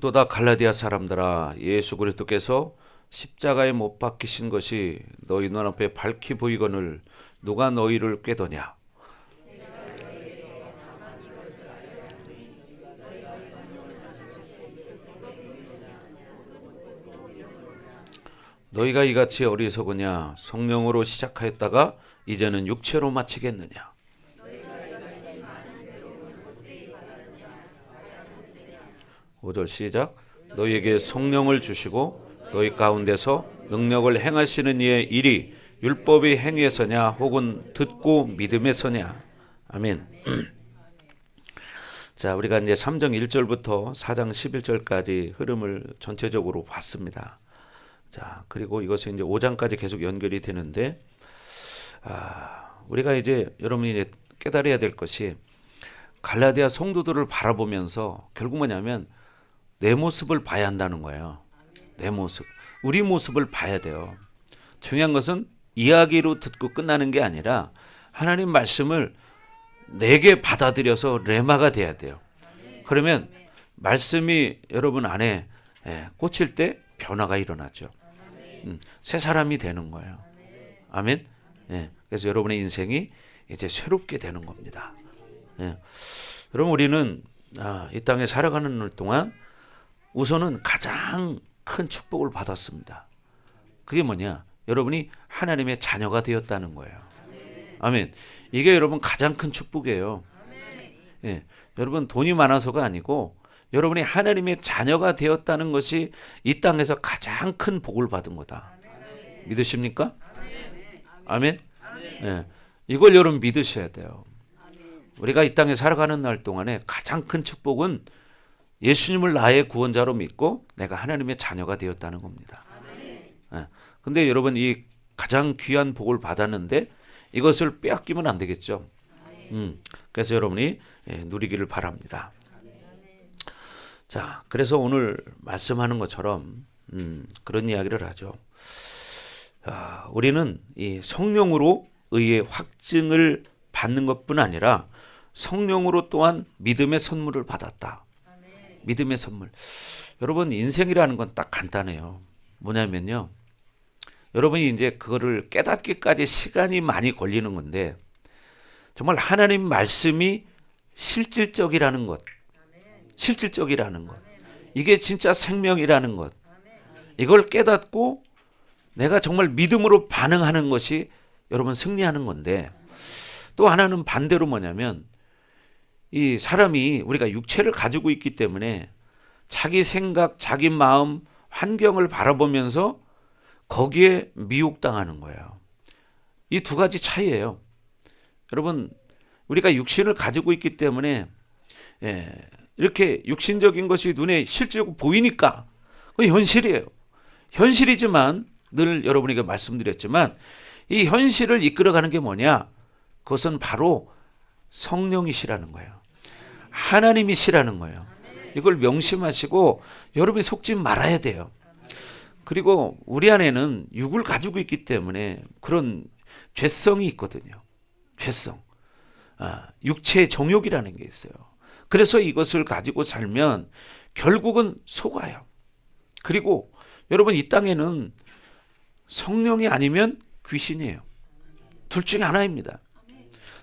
듣도다 갈라디아 사람들아, 예수 그리스도께서 십자가에 못 박히신 것이 너희 눈앞에 밝히 보이거늘 누가 너희를 꾀더냐. 너희가 이같이 어리석으냐. 성령으로 시작하였다가 이제는 육체로 마치겠느냐. 5절 시작. 너희에게 성령을 주시고 너희 가운데서 능력을 행하시는 이의 일이 율법의 행위에서냐 혹은 듣고 믿음에서냐. 아멘. 자, 우리가 이제 3장 1절부터 4장 11절까지 흐름을 전체적으로 봤습니다. 자, 그리고 이것이 이제 5장까지 계속 연결이 되는데, 우리가 이제 여러분이 이제 깨달아야 될 것이 갈라디아 성도들을 바라보면서 결국 뭐냐면 내 모습을 봐야 한다는 거예요. 내 모습, 우리 모습을 봐야 돼요. 중요한 것은 이야기로 듣고 끝나는 게 아니라 하나님 말씀을 내게 받아들여서 레마가 돼야 돼요. 그러면 말씀이 여러분 안에 꽂힐 때 변화가 일어나죠. 새 사람이 되는 거예요. 아멘. 그래서 여러분의 인생이 이제 새롭게 되는 겁니다. 여러분, 우리는 이 땅에 살아가는 동안 우선은 가장 큰 축복을 받았습니다. 그게 뭐냐? 여러분이 하나님의 자녀가 되었다는 거예요. 아멘. 이게 여러분 가장 큰 축복이에요. 여러분 돈이 많아서가 아니고 여러분이 하나님의 자녀가 되었다는 것이 이 땅에서 가장 큰 복을 받은 거다. 믿으십니까? 아멘. 이걸 여러분 믿으셔야 돼요. 우리가 이 땅에 살아가는 날 동안에 가장 큰 축복은 예수님을 나의 구원자로 믿고 내가 하나님의 자녀가 되었다는 겁니다. 근데 여러분 이 가장 귀한 복을 받았는데 이것을 빼앗기면 안 되겠죠. 그래서 여러분이 누리기를 바랍니다. 자, 그래서 오늘 말씀하는 것처럼 그런 이야기를 하죠. 우리는 이 성령으로 의의 확증을 받는 것뿐 아니라 성령으로 또한 믿음의 선물을 받았다. 믿음의 선물. 여러분 인생이라는 건 딱 간단해요. 뭐냐면요, 여러분이 이제 그거를 깨닫기까지 시간이 많이 걸리는 건데 정말 하나님 말씀이 실질적이라는 것, 실질적이라는 것, 이게 진짜 생명이라는 것, 이걸 깨닫고 내가 정말 믿음으로 반응하는 것이 여러분 승리하는 건데, 또 하나는 반대로 뭐냐면 이 사람이 우리가 육체를 가지고 있기 때문에 자기 생각, 자기 마음, 환경을 바라보면서 거기에 미혹당하는 거예요. 이 두 가지 차이예요. 여러분, 우리가 육신을 가지고 있기 때문에 이렇게 육신적인 것이 눈에 실제로 보이니까 그게 현실이에요. 현실이지만 늘 여러분에게 말씀드렸지만 이 현실을 이끌어가는 게 뭐냐? 그것은 바로 성령이시라는 거예요. 하나님이시라는 거예요. 이걸 명심하시고 여러분이 속지 말아야 돼요. 그리고 우리 안에는 육을 가지고 있기 때문에 그런 죄성이 있거든요. 죄성. 육체의 정욕이라는 게 있어요. 그래서 이것을 가지고 살면 결국은 속아요. 그리고 여러분 이 땅에는 성령이 아니면 귀신이에요. 둘 중에 하나입니다.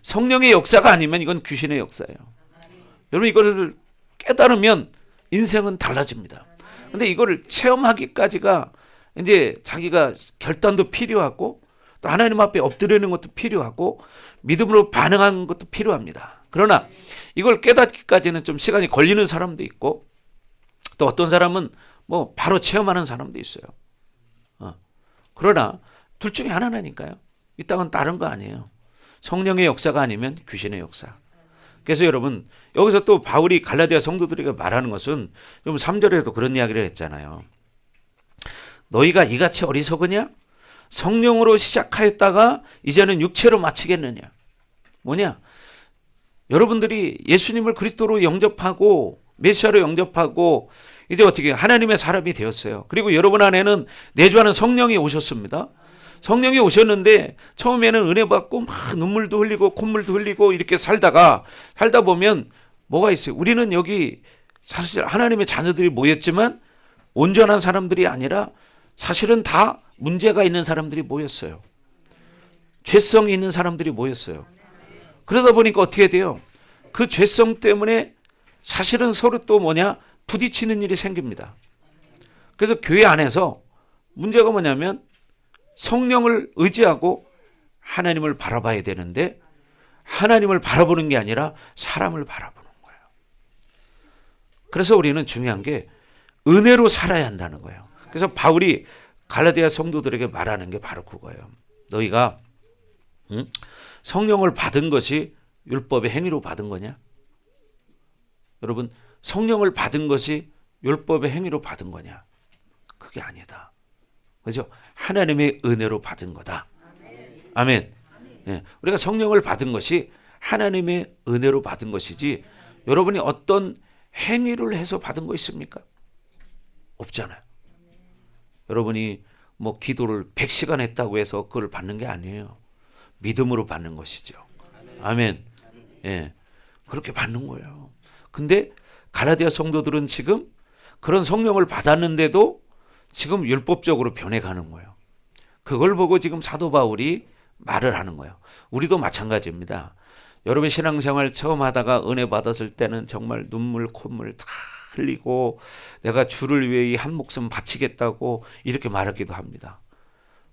성령의 역사가 아니면 이건 귀신의 역사예요. 여러분 이것을 깨달으면 인생은 달라집니다. 근데 이거를 체험하기까지가 이제 자기가 결단도 필요하고 또 하나님 앞에 엎드리는 것도 필요하고 믿음으로 반응하는 것도 필요합니다. 그러나 이걸 깨닫기까지는 좀 시간이 걸리는 사람도 있고 또 어떤 사람은 뭐 바로 체험하는 사람도 있어요. 그러나 둘 중에 하나라니까요. 이 땅은 다른 거 아니에요. 성령의 역사가 아니면 귀신의 역사. 그래서 여러분 여기서 또 바울이 갈라디아 성도들에게 말하는 것은 좀 3절에도 그런 이야기를 했잖아요. 너희가 이같이 어리석으냐? 성령으로 시작하였다가 이제는 육체로 마치겠느냐? 뭐냐? 여러분들이 예수님을 그리스도로 영접하고 메시아로 영접하고 이제 어떻게 하나님의 사람이 되었어요. 그리고 여러분 안에는 내주하는 성령이 오셨습니다. 성령이 오셨는데 처음에는 은혜 받고 막 눈물도 흘리고 콧물도 흘리고 이렇게 살다 보면 뭐가 있어요? 우리는 여기 사실 하나님의 자녀들이 모였지만 온전한 사람들이 아니라 사실은 다 문제가 있는 사람들이 모였어요. 죄성이 있는 사람들이 모였어요. 그러다 보니까 어떻게 돼요? 그 죄성 때문에 사실은 서로 또 부딪히는 일이 생깁니다. 그래서 교회 안에서 문제가 뭐냐면 성령을 의지하고 하나님을 바라봐야 되는데 하나님을 바라보는 게 아니라 사람을 바라보는 거예요. 그래서 우리는 중요한 게 은혜로 살아야 한다는 거예요. 그래서 바울이 갈라디아 성도들에게 말하는 게 바로 그거예요. 너희가 성령을 받은 것이 율법의 행위로 받은 거냐? 여러분, 성령을 받은 것이 율법의 행위로 받은 거냐? 그게 아니다. 그죠? 하나님의 은혜로 받은 거다. 아멘. 예, 우리가 성령을 받은 것이 하나님의 은혜로 받은 것이지 여러분이 어떤 행위를 해서 받은 거 있습니까? 없잖아요. 여러분이 뭐 기도를 100시간 했다고 해서 그걸 받는 게 아니에요. 믿음으로 받는 것이죠. 아멘. 예, 그렇게 받는 거예요. 근데 갈라디아 성도들은 지금 그런 성령을 받았는데도 지금 율법적으로 변해가는 거예요. 그걸 보고 지금 사도 바울이 말을 하는 거예요. 우리도 마찬가지입니다. 여러분 신앙생활 처음 하다가 은혜 받았을 때는 정말 눈물 콧물 다 흘리고 내가 주를 위해 한 목숨 바치겠다고 이렇게 말하기도 합니다.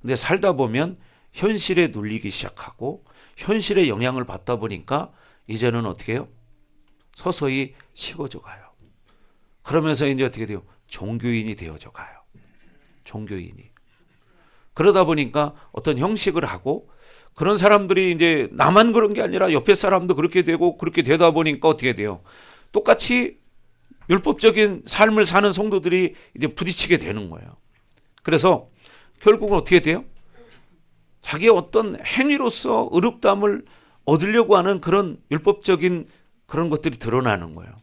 근데 살다 보면 현실에 눌리기 시작하고 현실의 영향을 받다 보니까 이제는 어떻게 해요? 서서히 식어져 가요. 그러면서 이제 어떻게 돼요? 종교인이 되어져 가요. 종교인이. 그러다 보니까 어떤 형식을 하고 그런 사람들이 이제 나만 그런 게 아니라 옆에 사람도 그렇게 되고 그렇게 되다 보니까 어떻게 돼요? 똑같이 율법적인 삶을 사는 성도들이 이제 부딪히게 되는 거예요. 그래서 결국은 어떻게 돼요? 자기의 어떤 행위로서 의롭다함을 얻으려고 하는 그런 율법적인 그런 것들이 드러나는 거예요.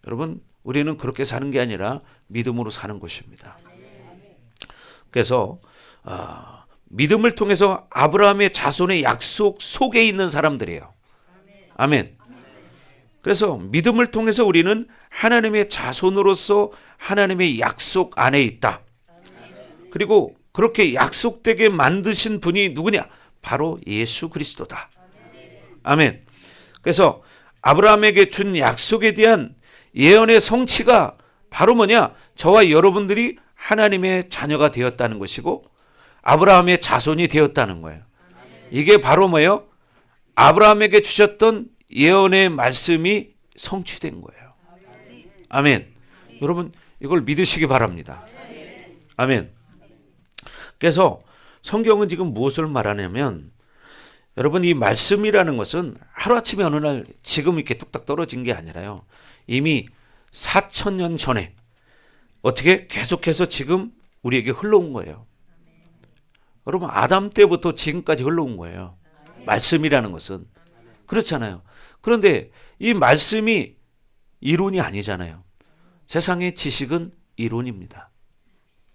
여러분, 우리는 그렇게 사는 게 아니라 믿음으로 사는 것입니다. 그래서 믿음을 통해서 아브라함의 자손의 약속 속에 있는 사람들이에요. 아멘. 그래서 믿음을 통해서 우리는 하나님의 자손으로서 하나님의 약속 안에 있다. 그리고 그렇게 약속되게 만드신 분이 누구냐? 바로 예수 그리스도다. 아멘. 그래서 아브라함에게 준 약속에 대한 예언의 성취가 바로 뭐냐? 저와 여러분들이 하나님의 자녀가 되었다는 것이고 아브라함의 자손이 되었다는 거예요. 이게 바로 뭐예요? 아브라함에게 주셨던 예언의 말씀이 성취된 거예요. 아멘. 여러분 이걸 믿으시기 바랍니다. 아멘. 그래서 성경은 지금 무엇을 말하냐면 여러분 이 말씀이라는 것은 하루아침에 어느 날 지금 이렇게 뚝딱 떨어진 게 아니라요. 이미 4000년 전에 어떻게 계속해서 지금 우리에게 흘러온 거예요. 여러분 아담 때부터 지금까지 흘러온 거예요. 말씀이라는 것은. 그렇잖아요. 그런데 이 말씀이 이론이 아니잖아요. 세상의 지식은 이론입니다.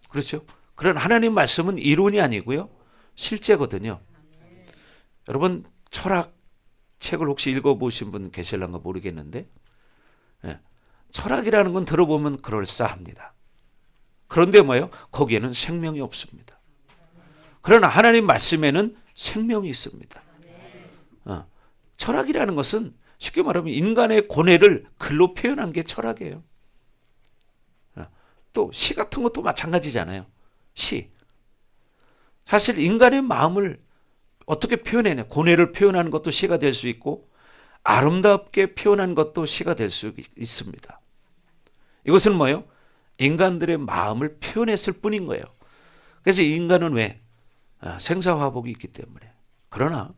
그렇죠? 그런 하나님 말씀은 이론이 아니고요. 실제거든요. 여러분 철학 책을 혹시 읽어보신 분 계실런가 모르겠는데 철학이라는 건 들어보면 그럴싸합니다. 그런데 뭐예요? 거기에는 생명이 없습니다. 그러나 하나님 말씀에는 생명이 있습니다. 철학이라는 것은 쉽게 말하면 인간의 고뇌를 글로 표현한 게 철학이에요. 또 시 같은 것도 마찬가지잖아요. 시. 사실 인간의 마음을 어떻게 표현해내? 고뇌를 표현하는 것도 시가 될 수 있고 아름답게 표현한 것도 시가 될 수 있습니다. 이것은 뭐예요? 인간들의 마음을 표현했을 뿐인 거예요. 그래서 인간은 왜? 생사화복이 있기 때문에. 그러나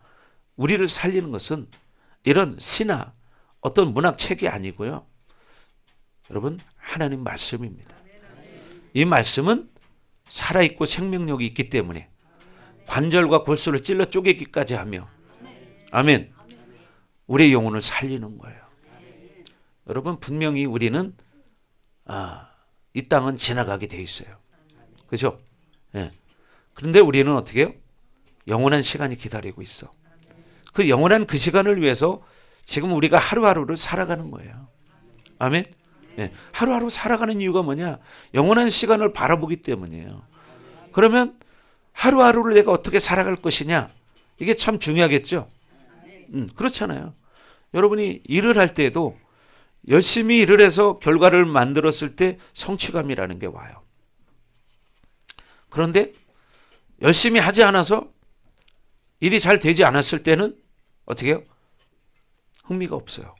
우리를 살리는 것은 이런 시나 어떤 문학책이 아니고요. 여러분 하나님 말씀입니다. 이 말씀은 살아있고 생명력이 있기 때문에 관절과 골수를 찔러 쪼개기까지 하며 아멘. 우리의 영혼을 살리는 거예요. 여러분 분명히 우리는 이 땅은 지나가게 돼 있어요. 그렇죠? 예. 그런데 우리는 어떻게 해요? 영원한 시간이 기다리고 있어. 그 영원한 그 시간을 위해서 지금 우리가 하루하루를 살아가는 거예요. 아멘. 하루하루 살아가는 이유가 뭐냐? 영원한 시간을 바라보기 때문이에요. 그러면 하루하루를 내가 어떻게 살아갈 것이냐? 이게 참 중요하겠죠? 그렇잖아요. 여러분이 일을 할 때에도 열심히 일을 해서 결과를 만들었을 때 성취감이라는 게 와요. 그런데 열심히 하지 않아서 일이 잘 되지 않았을 때는 어떻게 해요? 흥미가 없어요.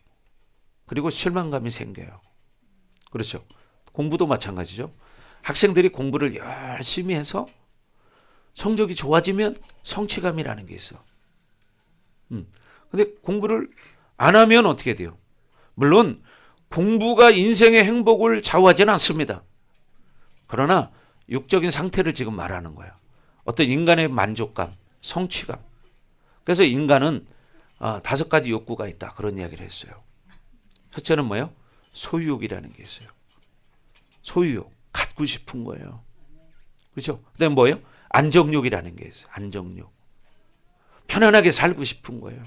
그리고 실망감이 생겨요. 그렇죠. 공부도 마찬가지죠. 학생들이 공부를 열심히 해서 성적이 좋아지면 성취감이라는 게 있어. 근데 공부를 안 하면 어떻게 돼요? 물론 공부가 인생의 행복을 좌우하지는 않습니다. 그러나 육적인 상태를 지금 말하는 거예요. 어떤 인간의 만족감, 성취감. 그래서 인간은 5가지 욕구가 있다. 그런 이야기를 했어요. 첫째는 뭐예요? 소유욕이라는 게 있어요. 소유욕, 갖고 싶은 거예요. 그렇죠? 그다음에 뭐예요? 안정욕이라는 게 있어요. 안정욕. 편안하게 살고 싶은 거예요.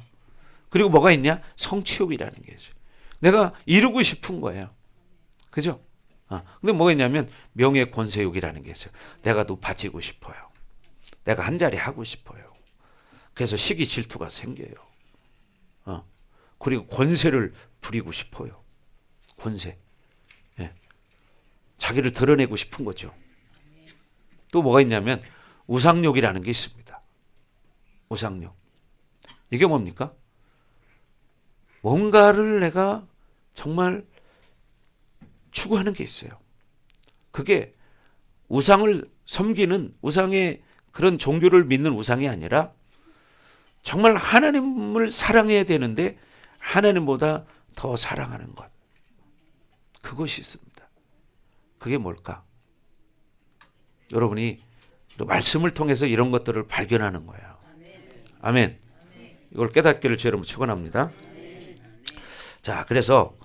그리고 뭐가 있냐? 성취욕이라는 게 있어요. 내가 이루고 싶은 거예요. 그죠? 근데 뭐가 있냐면 명예 권세욕이라는 게 있어요. 내가 높아지고 싶어요. 내가 한 자리 하고 싶어요. 그래서 시기 질투가 생겨요. 그리고 권세를 부리고 싶어요. 권세. 자기를 드러내고 싶은 거죠. 또 뭐가 있냐면 우상욕이라는 게 있습니다. 우상욕. 이게 뭡니까? 뭔가를 내가 정말 추구하는 게 있어요. 그게 우상을 섬기는, 우상의 그런 종교를 믿는 우상이 아니라 정말 하나님을 사랑해야 되는데 하나님보다 더 사랑하는 것. 그것이 있습니다. 그게 뭘까? 여러분이 말씀을 통해서 이런 것들을 발견하는 거예요. 아멘. 이걸 깨닫기를 주 여러분 축원합니다. 자, 그래서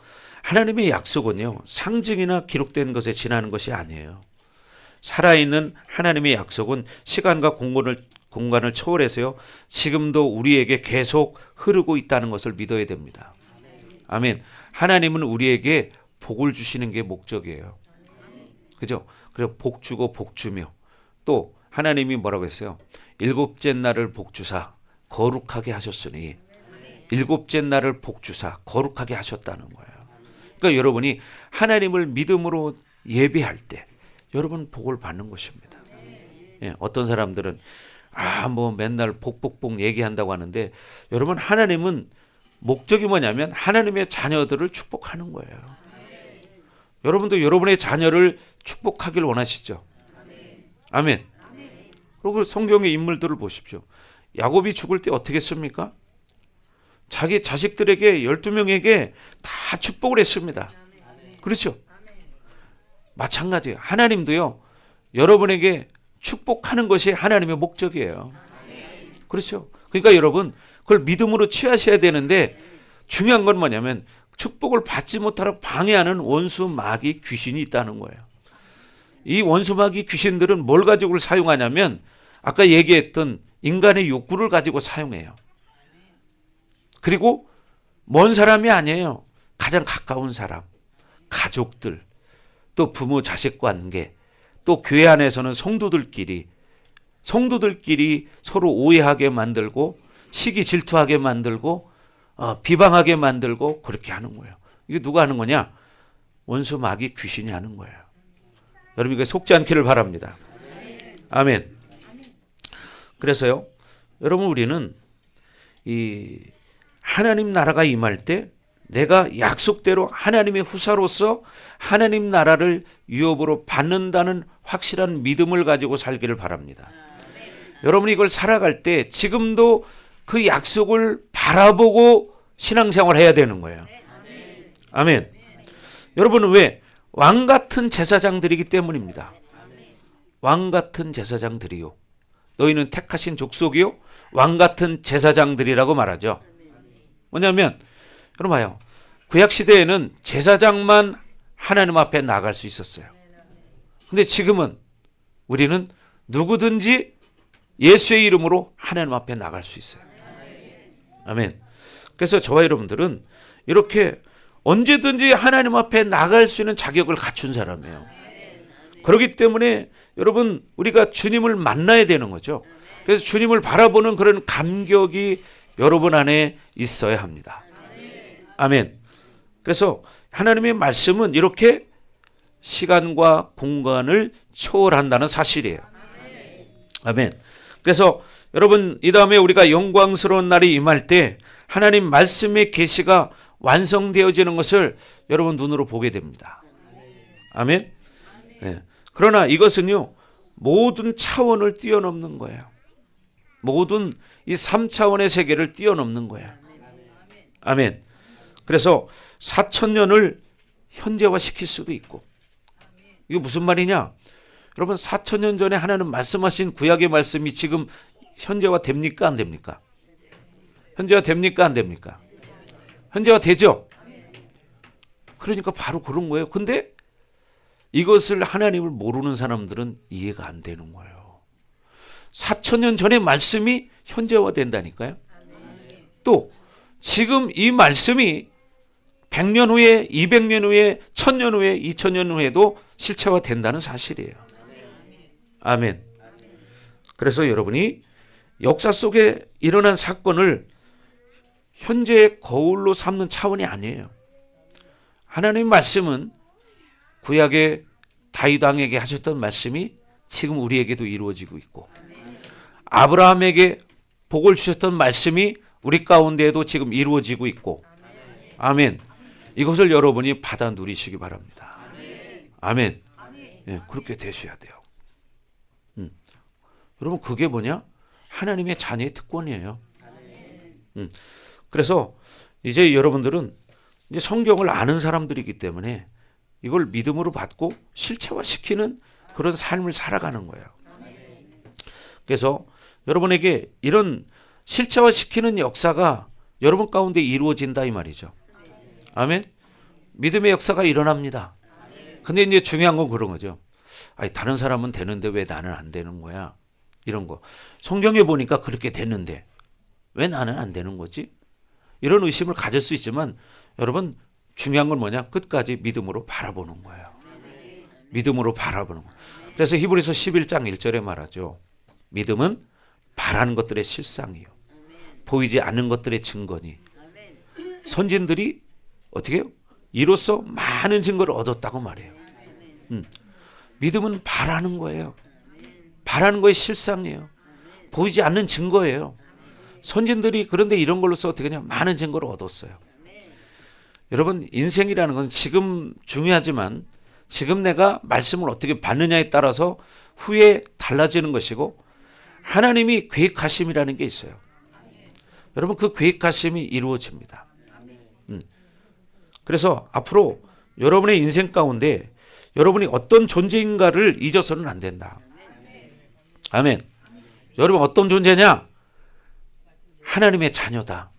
하나님의 약속은요, 상징이나 기록된 것에 지나는 것이 아니에요. 살아있는 하나님의 약속은 시간과 공간을 초월해서요, 지금도 우리에게 계속 흐르고 있다는 것을 믿어야 됩니다. 아멘. 하나님은 우리에게 복을 주시는 게 목적이에요. 그죠? 그리고 복 주고 복 주며, 또 하나님이 뭐라고 했어요? 일곱째 날을 복 주사 거룩하게 하셨으니, 일곱째 날을 복 주사 거룩하게 하셨다는 거예요. 그러니까 여러분이 하나님을 믿음으로 예배할 때 여러분 복을 받는 것입니다. 어떤 사람들은 뭐 맨날 복복복 얘기한다고 하는데, 여러분 하나님은 목적이 뭐냐면 하나님의 자녀들을 축복하는 거예요. 여러분도 여러분의 자녀를 축복하길 원하시죠? 아멘. 그리고 성경의 인물들을 보십시오. 야곱이 죽을 때 어떻게 했습니까? 자기 자식들에게 12명에게 다 축복을 했습니다. 그렇죠? 마찬가지예요. 하나님도요, 여러분에게 축복하는 것이 하나님의 목적이에요. 그렇죠? 그러니까 여러분 그걸 믿음으로 취하셔야 되는데, 중요한 건 뭐냐면 축복을 받지 못하도록 방해하는 원수 마귀 귀신이 있다는 거예요. 이 원수 마귀 귀신들은 뭘 가지고 사용하냐면 아까 얘기했던 인간의 욕구를 가지고 사용해요. 그리고 먼 사람이 아니에요. 가장 가까운 사람, 가족들, 또 부모 자식 관계, 또 교회 안에서는 성도들끼리 서로 오해하게 만들고 시기 질투하게 만들고 비방하게 만들고 그렇게 하는 거예요. 이게 누가 하는 거냐? 원수 마귀 귀신이 하는 거예요. 여러분 이거 속지 않기를 바랍니다. 아멘. 그래서요, 여러분 우리는 이 하나님 나라가 임할 때 내가 약속대로 하나님의 후사로서 하나님 나라를 유업으로 받는다는 확실한 믿음을 가지고 살기를 바랍니다. 여러분이 이걸 살아갈 때 지금도 그 약속을 바라보고 신앙생활 해야 되는 거예요. 아멘. 여러분은 왜? 왕 같은 제사장들이기 때문입니다. 왕 같은 제사장들이요, 너희는 택하신 족속이요 왕 같은 제사장들이라고 말하죠. 뭐냐면 여러분 봐요. 구약시대에는 제사장만 하나님 앞에 나갈 수 있었어요. 근데 지금은 우리는 누구든지 예수의 이름으로 하나님 앞에 나갈 수 있어요. 아멘. 그래서 저와 여러분들은 이렇게 언제든지 하나님 앞에 나갈 수 있는 자격을 갖춘 사람이에요. 그렇기 때문에 여러분 우리가 주님을 만나야 되는 거죠. 그래서 주님을 바라보는 그런 감격이 여러분 안에 있어야 합니다. 아멘. 그래서 하나님의 말씀은 이렇게 시간과 공간을 초월한다는 사실이에요. 아멘. 그래서 여러분 이 다음에 우리가 영광스러운 날이 임할 때 하나님 말씀의 계시가 완성되어지는 것을 여러분 눈으로 보게 됩니다. 아멘. 네. 그러나 이것은요 모든 차원을 뛰어넘는 거예요. 모든 이 3차원의 세계를 뛰어넘는 거예요. 아멘. 그래서 4,000년을 현재화시킬 수도 있고, 이게 무슨 말이냐? 여러분 4,000년 전에 하나님 말씀하신 구약의 말씀이 지금 현재화 됩니까? 안 됩니까? 현재화 됩니까? 안 됩니까? 현재화 되죠? 그러니까 바로 그런 거예요. 근데 이것을 하나님을 모르는 사람들은 이해가 안 되는 거예요. 4,000년 전의 말씀이 현재화 된다니까요. 또 지금 이 말씀이 100년 후에, 200년 후에, 1000년 후에, 2000년 후에도 실체화 된다는 사실이에요. 아멘. 그래서 여러분이 역사 속에 일어난 사건을 현재의 거울로 삼는 차원이 아니에요. 하나님의 말씀은 구약의 다윗 왕에게 하셨던 말씀이 지금 우리에게도 이루어지고 있고, 아브라함에게 복을 주셨던 말씀이 우리 가운데에도 지금 이루어지고 있고, 아멘. 이것을 여러분이 받아 누리시기 바랍니다. 아멘. 예, 그렇게 되셔야 돼요. 여러분 그게 뭐냐? 하나님의 자녀의 특권이에요. 그래서 이제 여러분들은 이제 성경을 아는 사람들이기 때문에 이걸 믿음으로 받고 실체화시키는 그런 삶을 살아가는 거예요. 그래서 여러분에게 이런 실체화시키는 역사가 여러분 가운데 이루어진다 이 말이죠. 아멘. 믿음의 역사가 일어납니다. 근데 이제 중요한 건 그런 거죠. 아니, 다른 사람은 되는데 왜 나는 안 되는 거야? 이런 거. 성경에 보니까 그렇게 되는데 왜 나는 안 되는 거지? 이런 의심을 가질 수 있지만 여러분 중요한 건 뭐냐? 끝까지 믿음으로 바라보는 거예요. 믿음으로 바라보는 거예요. 그래서 히브리서 11장 1절에 말하죠. 믿음은 바라는 것들의 실상이요, 보이지 않는 것들의 증거니. 선진들이 어떻게 해요? 이로써 많은 증거를 얻었다고 말해요. 믿음은 바라는 거예요. 바라는 거의 실상이에요. 보이지 않는 증거예요. 선진들이 그런데 이런 걸로써 어떻게 하냐? 많은 증거를 얻었어요. 여러분 인생이라는 건 지금 중요하지만 지금 내가 말씀을 어떻게 받느냐에 따라서 후에 달라지는 것이고, 하나님이 계획하심이라는 게 있어요. 여러분 그 계획하심이 이루어집니다. 그래서 앞으로 여러분의 인생 가운데 여러분이 어떤 존재인가를 잊어서는 안 된다. 아멘. 여러분 어떤 존재냐? 하나님의 자녀다.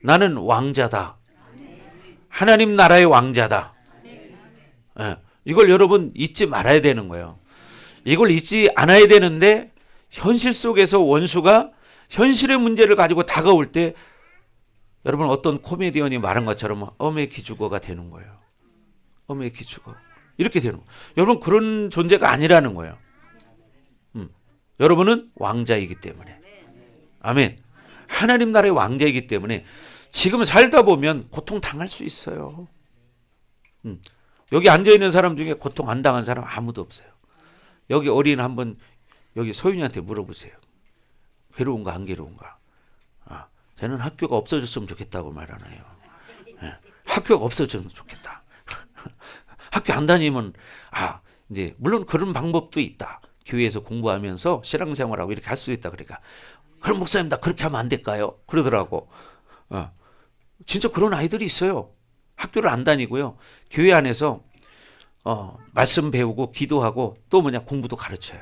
나는 왕자다. 하나님 나라의 왕자다. 예, 이걸 여러분 잊지 말아야 되는 거예요. 이걸 잊지 않아야 되는데 현실 속에서 원수가 현실의 문제를 가지고 다가올 때 여러분 어떤 코미디언이 말한 것처럼 엄의 기죽어가 되는 거예요. 엄의 기죽어. 이렇게 되는 거예요. 여러분 그런 존재가 아니라는 거예요. 여러분은 왕자이기 때문에. 아멘. 하나님 나라의 왕자이기 때문에 지금 살다 보면 고통 당할 수 있어요. 여기 앉아있는 사람 중에 고통 안 당한 사람 아무도 없어요. 여기 어린 한번 여기 소윤이한테 물어보세요. 괴로운가 안 괴로운가? 아, 저는 학교가 없어졌으면 좋겠다고 말하나요. 네, 학교가 없어졌으면 좋겠다. 학교 안 다니면 이제 물론 그런 방법도 있다. 교회에서 공부하면서 신앙생활하고 이렇게 할 수도 있다. 그러니까 그럼 목사님 나 그렇게 하면 안 될까요? 그러더라고. 진짜 그런 아이들이 있어요. 학교를 안 다니고요. 교회 안에서 말씀 배우고 기도하고 또 뭐냐 공부도 가르쳐요.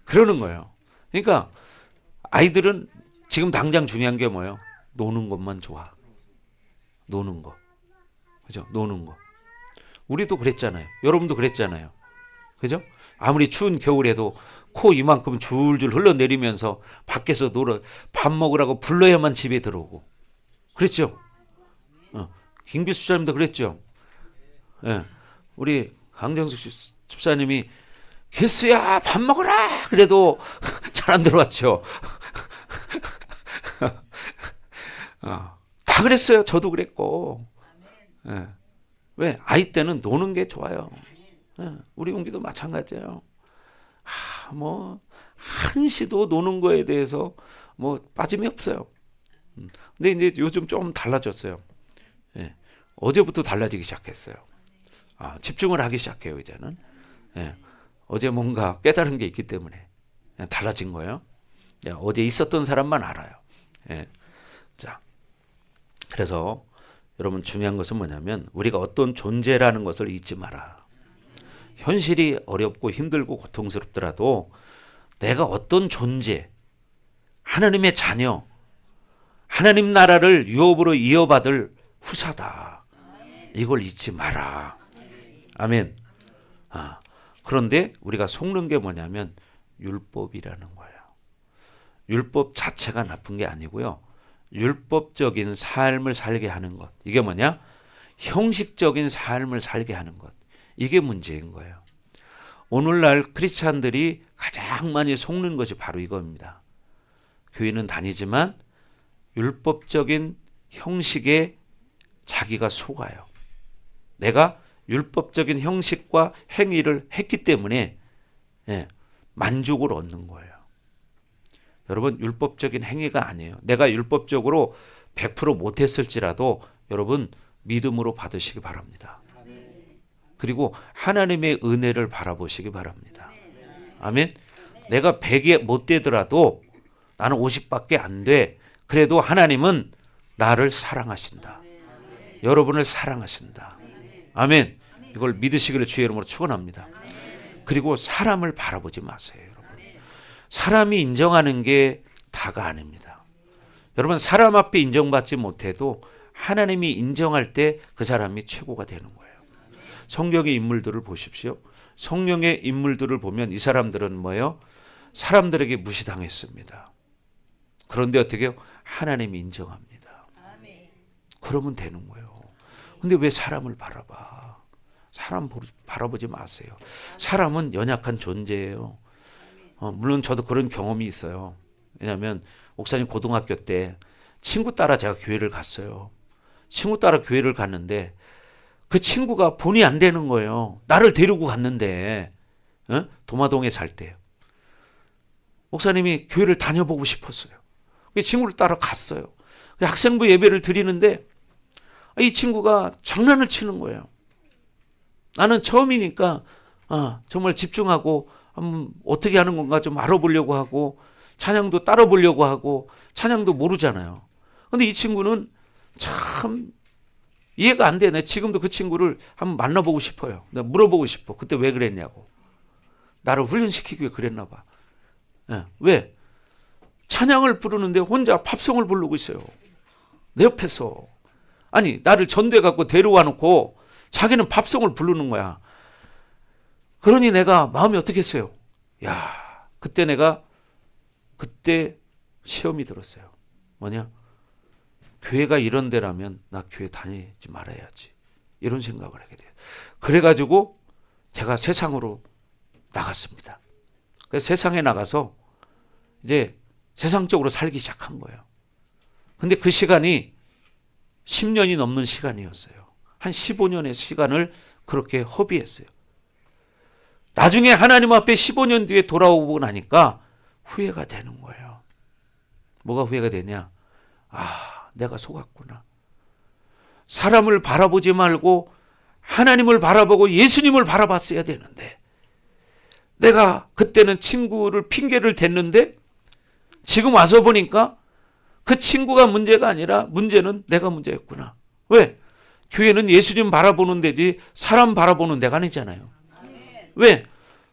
그러는 거예요. 그러니까 아이들은 지금 당장 중요한 게 뭐예요? 노는 것만 좋아. 노는 거. 그죠? 노는 거. 우리도 그랬잖아요. 여러분도 그랬잖아요. 그죠? 아무리 추운 겨울에도 코 이만큼 줄줄 흘러내리면서 밖에서 밥 먹으라고 불러야만 집에 들어오고. 그랬죠? 김기수 집사님도 그랬죠? 예. 우리 강정숙 집사님이 기수야 밥 먹으라 그래도 잘 안 들어왔죠. 다 그랬어요. 저도 그랬고. 예. 왜? 아이 때는 노는 게 좋아요. 예. 우리 용기도 마찬가지예요. 뭐 한시도 노는 거에 대해서 뭐 빠짐이 없어요. 근데 이제 요즘 좀 달라졌어요. 예. 어제부터 달라지기 시작했어요. 집중을 하기 시작해요, 이제는. 예. 어제 뭔가 깨달은 게 있기 때문에 달라진 거예요. 예. 어제 있었던 사람만 알아요. 예. 자, 그래서 여러분 중요한 것은 뭐냐면 우리가 어떤 존재라는 것을 잊지 마라. 현실이 어렵고 힘들고 고통스럽더라도 내가 어떤 존재, 하나님의 자녀, 하나님 나라를 유업으로 이어받을 후사다. 이걸 잊지 마라. 아멘. 그런데 우리가 속는 게 뭐냐면 율법이라는 거예요. 율법 자체가 나쁜 게 아니고요. 율법적인 삶을 살게 하는 것. 이게 뭐냐? 형식적인 삶을 살게 하는 것. 이게 문제인 거예요. 오늘날 크리스찬들이 가장 많이 속는 것이 바로 이겁니다. 교회는 다니지만 율법적인 형식에 자기가 속아요. 내가 율법적인 형식과 행위를 했기 때문에 만족을 얻는 거예요. 여러분 율법적인 행위가 아니에요. 내가 율법적으로 100% 못했을지라도 여러분 믿음으로 받으시기 바랍니다. 그리고 하나님의 은혜를 바라보시기 바랍니다. 아멘. 내가 100에 못 되더라도 나는 50밖에 안 돼. 그래도 하나님은 나를 사랑하신다. 여러분을 사랑하신다. 아멘. 이걸 믿으시기를 주의 이름으로 축원합니다. 그리고 사람을 바라보지 마세요, 여러분. 사람이 인정하는 게 다가 아닙니다. 여러분 사람 앞에 인정받지 못해도 하나님이 인정할 때 그 사람이 최고가 되는 거예요. 성경의 인물들을 보십시오. 성령의 인물들을 보면 이 사람들은 뭐예요? 사람들에게 무시당했습니다. 그런데 어떻게 해요? 하나님이 인정합니다. 그러면 되는 거예요. 근데 왜 사람을 바라봐? 사람 바라보지 마세요. 사람은 연약한 존재예요. 물론 저도 그런 경험이 있어요. 왜냐하면 목사님 고등학교 때 친구 따라 제가 교회를 갔어요. 친구 따라 교회를 갔는데 그 친구가 본이 안 되는 거예요. 나를 데리고 갔는데 도마동에 살 때 목사님이 교회를 다녀보고 싶었어요. 그 친구를 따라 갔어요. 학생부 예배를 드리는데 이 친구가 장난을 치는 거예요. 나는 처음이니까 정말 집중하고 어떻게 하는 건가 좀 알아보려고 하고 찬양도 따라 보려고 하고 찬양도 모르잖아요. 근데 이 친구는 참 이해가 안 되네. 지금도 그 친구를 한번 만나보고 싶어요. 내가 물어보고 싶어. 그때 왜 그랬냐고. 나를 훈련시키기 위해 그랬나 봐. 왜? 찬양을 부르는데 혼자 팝송을 부르고 있어요. 내 옆에서. 아니 나를 전대 갖고 데려와 놓고 자기는 팝송을 부르는 거야. 그러니 내가 마음이 어떻게 했어요? 야, 그때 시험이 들었어요. 뭐냐? 교회가 이런 데라면 나 교회 다니지 말아야지. 이런 생각을 하게 돼요. 그래가지고 제가 세상으로 나갔습니다. 그래서 세상에 나가서 이제 세상적으로 살기 시작한 거예요. 근데 그 시간이 10년이 넘는 시간이었어요. 한 15년의 시간을 그렇게 허비했어요. 나중에 하나님 앞에 15년 뒤에 돌아오고 나니까 후회가 되는 거예요. 뭐가 후회가 되냐? 내가 속았구나. 사람을 바라보지 말고 하나님을 바라보고 예수님을 바라봤어야 되는데 내가 그때는 친구를 핑계를 댔는데 지금 와서 보니까 그 친구가 문제가 아니라 문제는 내가 문제였구나. 왜? 교회는 예수님 바라보는 데지 사람 바라보는 데가 아니잖아요. 왜?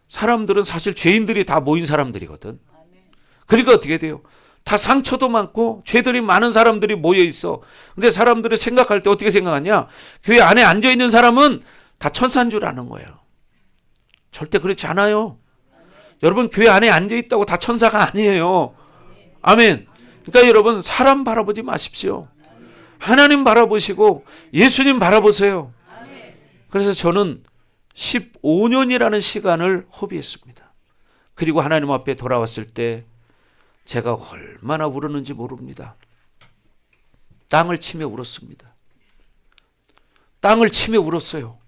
사람들은 사실 죄인들이 다 모인 사람들이거든. 그러니까 어떻게 돼요? 다 상처도 많고 죄들이 많은 사람들이 모여 있어. 근데 사람들이 생각할 때 어떻게 생각하냐? 교회 안에 앉아 있는 사람은 다 천사인 줄 아는 거예요. 절대 그렇지 않아요. 여러분 교회 안에 앉아있다고 다 천사가 아니에요. 아멘. 그러니까 여러분 사람 바라보지 마십시오. 하나님 바라보시고 예수님 바라보세요. 그래서 저는 15년이라는 시간을 허비했습니다. 그리고 하나님 앞에 돌아왔을 때 제가 얼마나 울었는지 모릅니다. 땅을 치며 울었습니다. 땅을 치며 울었어요.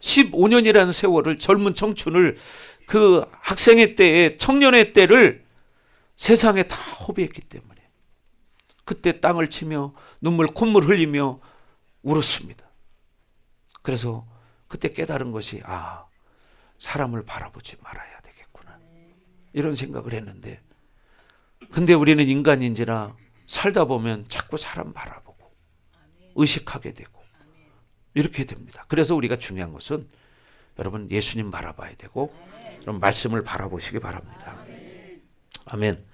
15년이라는 세월을, 젊은 청춘을, 그 학생의 때에, 청년의 때를 세상에 다 허비했기 때문에 그때 땅을 치며 눈물 콧물 흘리며 울었습니다. 그래서 그때 깨달은 것이 사람을 바라보지 말아야 되겠구나, 이런 생각을 했는데, 근데 우리는 인간인지라 살다 보면 자꾸 사람 바라보고 의식하게 되고 이렇게 됩니다. 그래서 우리가 중요한 것은 여러분 예수님 바라봐야 되고 그럼 말씀을 바라보시기 바랍니다. 아멘.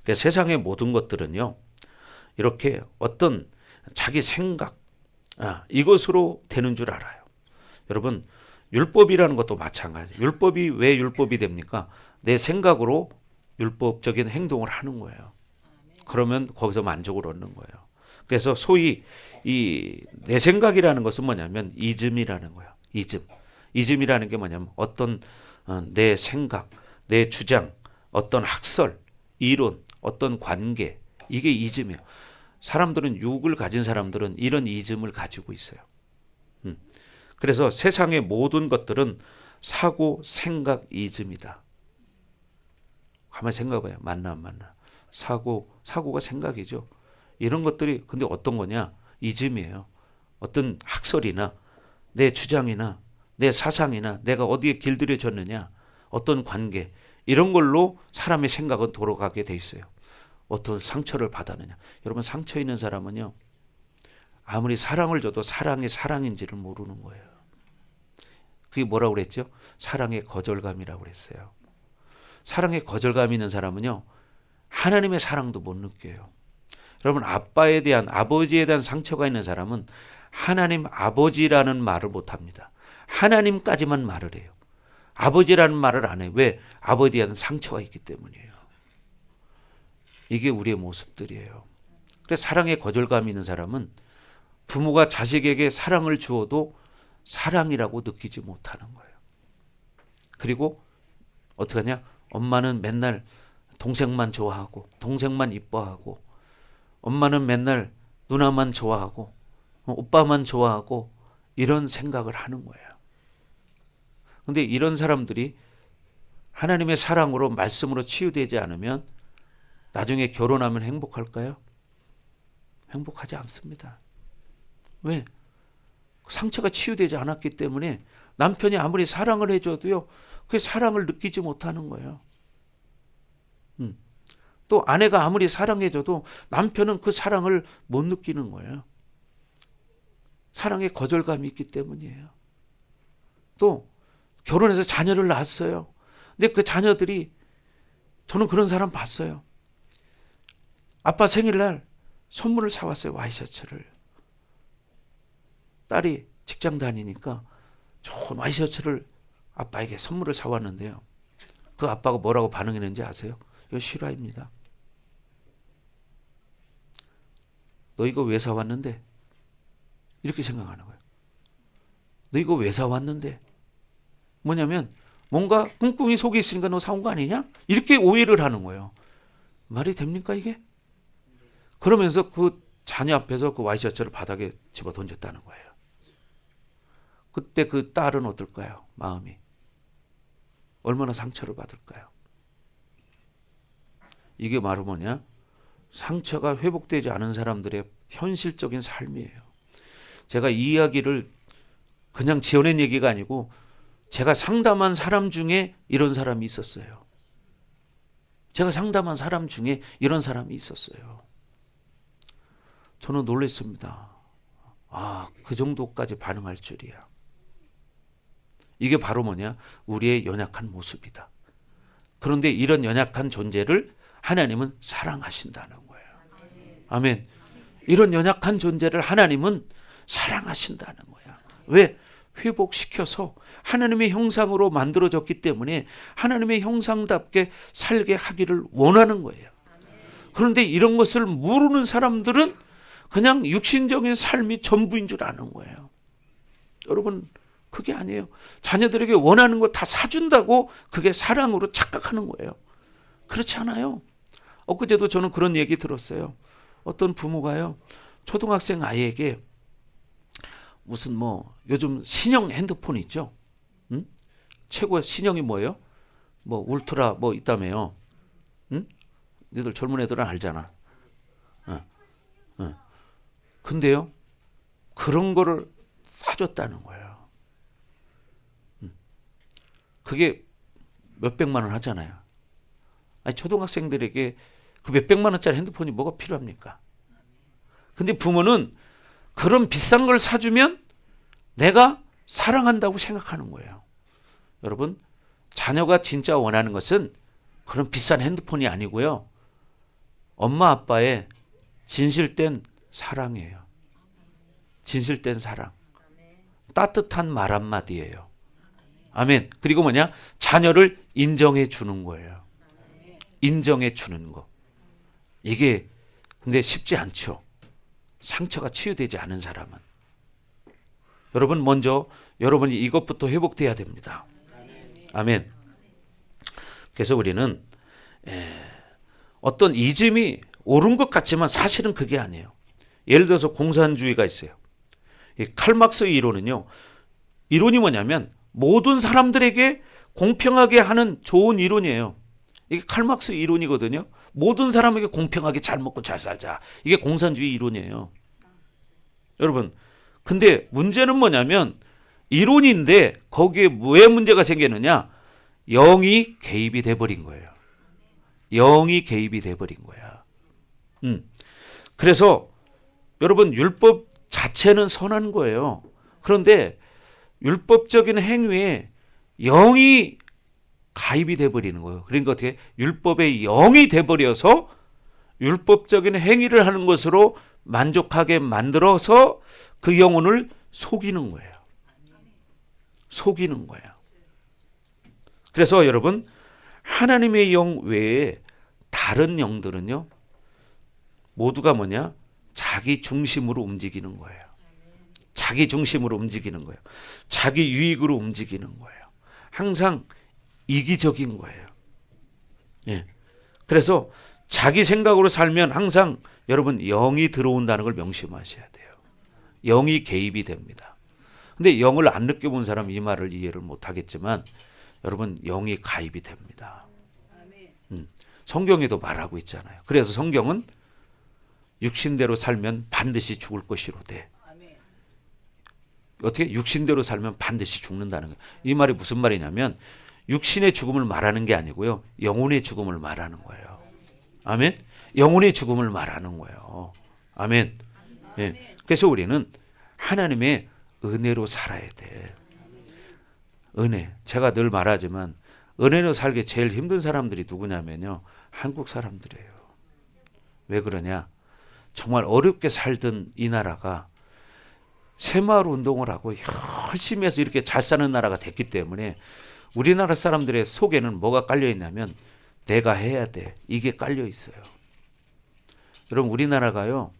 그래서 세상의 모든 것들은요, 이렇게 어떤 자기 생각, 이것으로 되는 줄 알아요. 여러분 율법이라는 것도 마찬가지. 율법이 왜 율법이 됩니까? 내 생각으로 율법적인 행동을 하는 거예요. 그러면 거기서 만족을 얻는 거예요. 그래서 소위 이 내 생각이라는 것은 뭐냐면 이즘이라는 거예요. 이즘이라는 게 뭐냐면 어떤 내 생각, 내 주장, 어떤 학설, 이론, 어떤 관계, 이게 이즘이에요. 사람들은 육을 가진 사람들은 이런 이즘을 가지고 있어요. 그래서 세상의 모든 것들은 사고, 생각, 이즘이다. 가만히 생각해봐요. 맞나 안 맞나. 사고가 생각이죠. 이런 것들이 근데 어떤 거냐? 이즘이에요. 어떤 학설이나 내 주장이나 내 사상이나 내가 어디에 길들여졌느냐, 어떤 관계, 이런 걸로 사람의 생각은 돌아가게 돼 있어요. 어떤 상처를 받았느냐. 여러분 상처 있는 사람은요, 아무리 사랑을 줘도 사랑이 사랑인지를 모르는 거예요. 그게 뭐라고 그랬죠? 사랑의 거절감이라고 그랬어요. 사랑의 거절감이 있는 사람은요, 하나님의 사랑도 못 느껴요. 여러분 아버지에 대한 상처가 있는 사람은 하나님 아버지라는 말을 못합니다. 하나님까지만 말을 해요. 아버지라는 말을 안 해요. 왜? 아버지에 대한 상처가 있기 때문이에요. 이게 우리의 모습들이에요. 그래서 사랑의 거절감이 있는 사람은 부모가 자식에게 사랑을 주어도 사랑이라고 느끼지 못하는 거예요. 그리고 어떻게 하냐? 엄마는 맨날 동생만 좋아하고 동생만 이뻐하고, 엄마는 맨날 누나만 좋아하고 오빠만 좋아하고, 이런 생각을 하는 거예요. 근데 이런 사람들이 하나님의 사랑으로 말씀으로 치유되지 않으면 나중에 결혼하면 행복할까요? 행복하지 않습니다. 왜? 상처가 치유되지 않았기 때문에 남편이 아무리 사랑을 해줘도요, 그 사랑을 느끼지 못하는 거예요. 또 아내가 아무리 사랑해줘도 남편은 그 사랑을 못 느끼는 거예요. 사랑의 거절감이 있기 때문이에요. 또 결혼해서 자녀를 낳았어요. 근데 그 자녀들이, 저는 그런 사람 봤어요. 아빠 생일날 선물을 사왔어요. 와이셔츠를. 딸이 직장 다니니까 좋은 와이셔츠를 아빠에게 선물을 사왔는데요, 그 아빠가 뭐라고 반응했는지 아세요? 이거 실화입니다. 너 이거 왜 사왔는데? 이렇게 생각하는 거예요. 너 이거 왜 사왔는데? 뭐냐면 뭔가 꿍꿍이 속에 있으니까 너 사온 거 아니냐? 이렇게 오해를 하는 거예요. 말이 됩니까 이게? 그러면서 그 자녀 앞에서 그 와이셔츠를 바닥에 집어 던졌다는 거예요. 그때 그 딸은 어떨까요? 마음이 얼마나 상처를 받을까요? 이게 바로 뭐냐? 상처가 회복되지 않은 사람들의 현실적인 삶이에요. 제가 이 이야기를 그냥 지어낸 얘기가 아니고 제가 상담한 사람 중에 이런 사람이 있었어요. 제가 상담한 사람 중에 이런 사람이 있었어요. 저는 놀랐습니다. 그 정도까지 반응할 줄이야. 이게 바로 뭐냐? 우리의 연약한 모습이다. 그런데 이런 연약한 존재를 하나님은 사랑하신다는 거예요. 아멘. 이런 연약한 존재를 하나님은 사랑하신다는 거야. 왜? 회복시켜서 하나님의 형상으로 만들어졌기 때문에 하나님의 형상답게 살게 하기를 원하는 거예요. 그런데 이런 것을 모르는 사람들은 그냥 육신적인 삶이 전부인 줄 아는 거예요. 여러분, 그게 아니에요. 자녀들에게 원하는 거 다 사준다고 그게 사랑으로 착각하는 거예요. 그렇지 않아요. 엊그제도 저는 그런 얘기 들었어요. 어떤 부모가요, 초등학생 아이에게 무슨 요즘 신형 핸드폰 있죠? 응? 최고의 신형이 뭐예요? 울트라 있다며요. 응? 너희들 젊은 애들은 알잖아. 근데요, 그런 거를 사줬다는 거예요. 그게 몇백만 원 하잖아요. 아니, 초등학생들에게 그 몇백만 원짜리 핸드폰이 뭐가 필요합니까? 근데 부모는 그런 비싼 걸 사주면 내가 사랑한다고 생각하는 거예요. 여러분, 자녀가 진짜 원하는 것은 그런 비싼 핸드폰이 아니고요, 엄마 아빠의 진실된 사랑이에요. 진실된 사랑. 따뜻한 말 한마디예요. 아멘. 그리고 자녀를 인정해 주는 거예요. 인정해 주는 거. 이게 근데 쉽지 않죠. 상처가 치유되지 않은 사람은. 여러분, 먼저 여러분이 이것부터 회복돼야 됩니다. 아멘. 그래서 우리는 어떤 이즘이 옳은 것 같지만 사실은 그게 아니에요. 예를 들어서 공산주의가 있어요. 이 칼막스의 이론은요, 이론이 뭐냐면 모든 사람들에게 공평하게 하는 좋은 이론이에요. 이게 칼막스 이론이거든요. 모든 사람에게 공평하게 잘 먹고 잘 살자. 이게 공산주의 이론이에요. 여러분, 근데 문제는 뭐냐면 이론인데 거기에 왜 문제가 생기느냐? 영이 개입이 돼버린 거예요. 영이 개입이 돼버린 거야. 그래서 여러분, 율법 자체는 선한 거예요. 그런데 율법적인 행위에 영이 가입이 돼버리는 거예요. 그러니까 어떻게? 율법의 영이 돼버려서 율법적인 행위를 하는 것으로 만족하게 만들어서 그 영혼을 속이는 거예요. 속이는 거예요. 그래서 여러분, 하나님의 영 외에 다른 영들은요, 모두가 자기 중심으로 움직이는 거예요. 자기 중심으로 움직이는 거예요. 자기 유익으로 움직이는 거예요. 항상 이기적인 거예요. 예. 그래서 자기 생각으로 살면 항상 여러분, 영이 들어온다는 걸 명심하셔야 돼요. 영이 개입이 됩니다. 근데 영을 안 느껴본 사람은 이 말을 이해를 못하겠지만 여러분, 영이 가입이 됩니다. 성경에도 말하고 있잖아요. 그래서 성경은 육신대로 살면 반드시 죽을 것이로되, 어떻게? 육신대로 살면 반드시 죽는다는 거예요. 이 말이 무슨 말이냐면 육신의 죽음을 말하는 게 아니고요, 영혼의 죽음을 말하는 거예요. 아멘. 영혼의 죽음을 말하는 거예요. 아멘. 예. 그래서 우리는 하나님의 은혜로 살아야 돼. 은혜. 제가 늘 말하지만 은혜로 살기 제일 힘든 사람들이 누구냐면요, 한국 사람들이에요. 왜 그러냐? 정말 어렵게 살던 이 나라가 새마을 운동을 하고 열심히 해서 이렇게 잘 사는 나라가 됐기 때문에 우리나라 사람들의 속에는 뭐가 깔려 있냐면 내가 해야 돼. 이게 깔려 있어요. 여러분, 우리나라가요,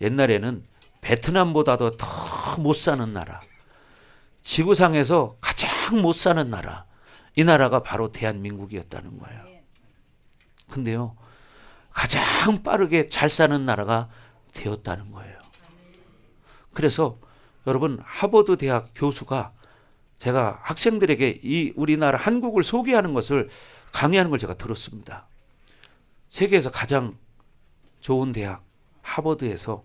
옛날에는 베트남보다도 더 못 사는 나라, 지구상에서 가장 못 사는 나라, 이 나라가 바로 대한민국이었다는 거예요. 근데요, 가장 빠르게 잘 사는 나라가 되었다는 거예요. 그래서 여러분, 하버드 대학 교수가 제가 학생들에게 이 우리나라 한국을 소개하는 것을 강의하는 걸 제가 들었습니다. 세계에서 가장 좋은 대학 하버드에서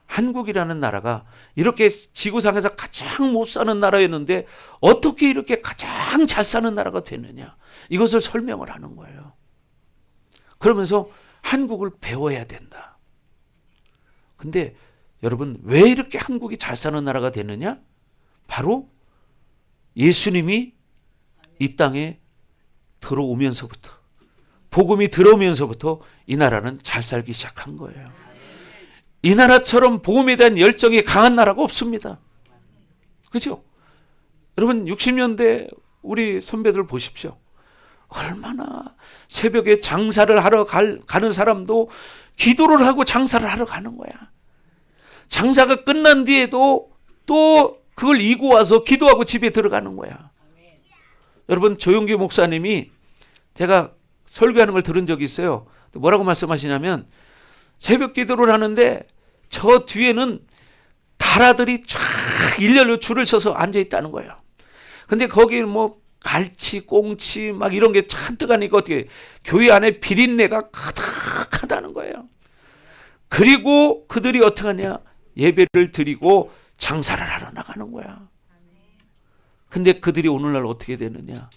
한국이라는 나라가 이렇게 지구상에서 가장 못 사는 나라였는데 어떻게 이렇게 가장 잘 사는 나라가 됐느냐, 이것을 설명을 하는 거예요. 그러면서 한국을 배워야 된다. 근데 여러분, 왜 이렇게 한국이 잘 사는 나라가 됐느냐? 바로 예수님이 이 땅에 들어오면서부터, 복음이 들어오면서부터 이 나라는 잘 살기 시작한 거예요. 이 나라처럼 복음에 대한 열정이 강한 나라가 없습니다. 그죠? 여러분 60년대 우리 선배들 보십시오. 얼마나 새벽에 장사를 하러 가는 사람도 기도를 하고 장사를 하러 가는 거야. 장사가 끝난 뒤에도 또 그걸 이고 와서 기도하고 집에 들어가는 거야. 여러분 조용기 목사님이 제가 설교하는 걸 들은 적이 있어요. 뭐라고 말씀하시냐면 새벽 기도를 하는데 저 뒤에는 다라들이 쫙 일렬로 줄을 서서 앉아 있다는 거예요. 근데 거기 뭐 갈치, 꽁치 막 이런 게 잔뜩 하니까 어떻게 교회 안에 비린내가 가득하다는 거예요. 그리고 그들이 어떻게 하냐? 예배를 드리고 장사를 하러 나가는 거야. 근데 그들이 오늘날 어떻게 되느냐?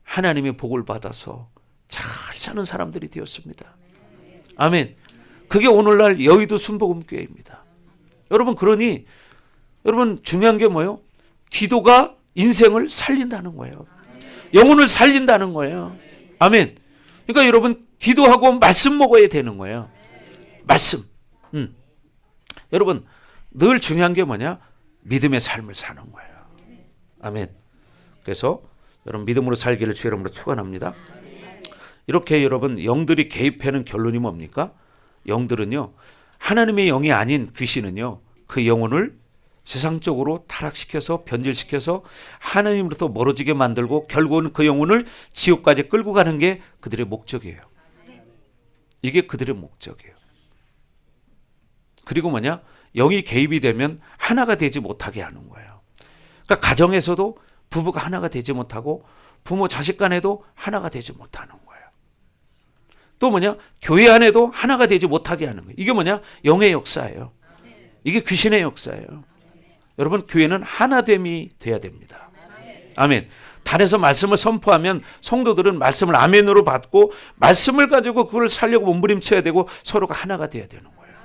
하나님의 복을 받아서 잘 사는 사람들이 되었습니다. 아멘. 그게 오늘날 여의도 순복음교회입니다. 여러분 그러니 여러분 중요한 게 뭐예요? 기도가 인생을 살린다는 거예요. 영혼을 살린다는 거예요. 아멘. 그러니까 여러분 기도하고 말씀 먹어야 되는 거예요. 말씀. 여러분 늘 중요한 게 뭐냐? 믿음의 삶을 사는 거예요. 아멘. 그래서 여러분 믿음으로 살기를 주의 이름으로 축원합니다. 이렇게 여러분 영들이 개입하는 결론이 뭡니까? 영들은요 하나님의 영이 아닌 귀신은요 그 영혼을 세상적으로 타락시켜서 변질시켜서 하나님으로부터 멀어지게 만들고 결국은 그 영혼을 지옥까지 끌고 가는 게 그들의 목적이에요. 이게 그들의 목적이에요. 그리고 뭐냐? 영이 개입이 되면 하나가 되지 못하게 하는 거예요. 그러니까 가정에서도 부부가 하나가 되지 못하고 부모 자식 간에도 하나가 되지 못하는 거예요. 또 뭐냐? 교회 안에도 하나가 되지 못하게 하는 거예요. 이게 뭐냐? 영의 역사예요. 이게 귀신의 역사예요. 여러분 교회는 하나됨이 돼야 됩니다. 아멘. 단에서 말씀을 선포하면 성도들은 말씀을 아멘으로 받고 말씀을 가지고 그걸 살려고 몸부림쳐야 되고 서로가 하나가 돼야 되는 거예요.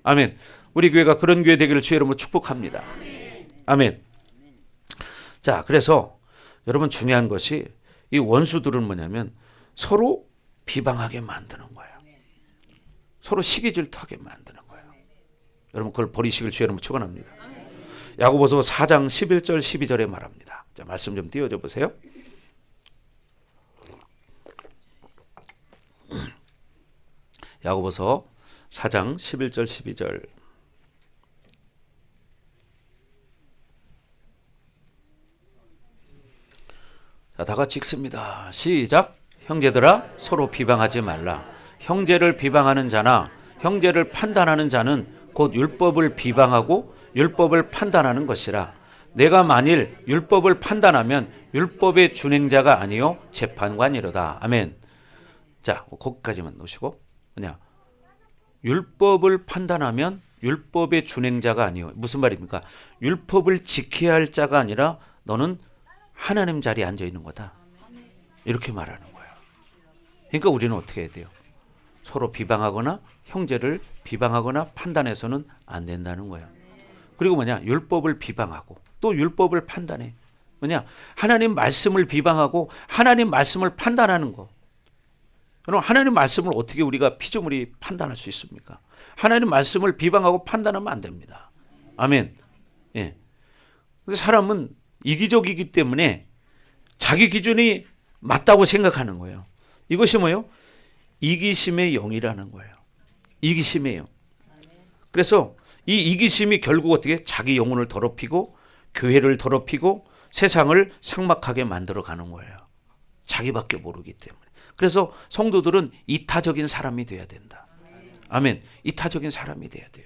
아멘. 우리 교회가 그런 교회 되기를 주의 이름으로 축복합니다. 아멘. 자, 그래서 여러분 중요한 것이 이 원수들은 뭐냐면 서로 비방하게 만드는 거예요. 서로 시기질투하게 만드는 거예요. 여러분 그걸 버리시길 주의 이름으로 축원합니다. 야고보서 4장 11절 12절에 말합니다. 자, 말씀 좀 띄워줘 보세요. 야고보서 4장 11절 12절. 자, 다 같이 읽습니다. 시작. 형제들아 서로 비방하지 말라. 형제를 비방하는 자나 형제를 판단하는 자는 곧 율법을 비방하고 율법을 판단하는 것이라. 내가 만일 율법을 판단하면 율법의 준행자가 아니요 재판관이로다. 아멘. 자, 거기까지만 놓으시고 그냥 율법을 판단하면 율법의 준행자가 아니요. 무슨 말입니까? 율법을 지켜야 할 자가 아니라 너는 하나님 자리에 앉아 있는 거다. 이렇게 말하는 거예요. 그러니까 우리는 어떻게 해야 돼요? 서로 비방하거나 형제를 비방하거나 판단해서는 안 된다는 거예요. 그리고 뭐냐? 율법을 비방하고 또 율법을 판단해. 뭐냐? 하나님 말씀을 비방하고 하나님 말씀을 판단하는 거. 그럼 하나님 말씀을 어떻게 우리가 피조물이 판단할 수 있습니까? 하나님 말씀을 비방하고 판단하면 안 됩니다. 아멘. 예. 근데 사람은 이기적이기 때문에 자기 기준이 맞다고 생각하는 거예요. 이것이 뭐예요? 이기심의 영이라는 거예요. 이기심의 영. 그래서 이 이기심이 결국 어떻게 자기 영혼을 더럽히고 교회를 더럽히고 세상을 삭막하게 만들어가는 거예요. 자기밖에 모르기 때문에. 그래서 성도들은 이타적인 사람이 돼야 된다. 아멘. 이타적인 사람이 돼야 돼요.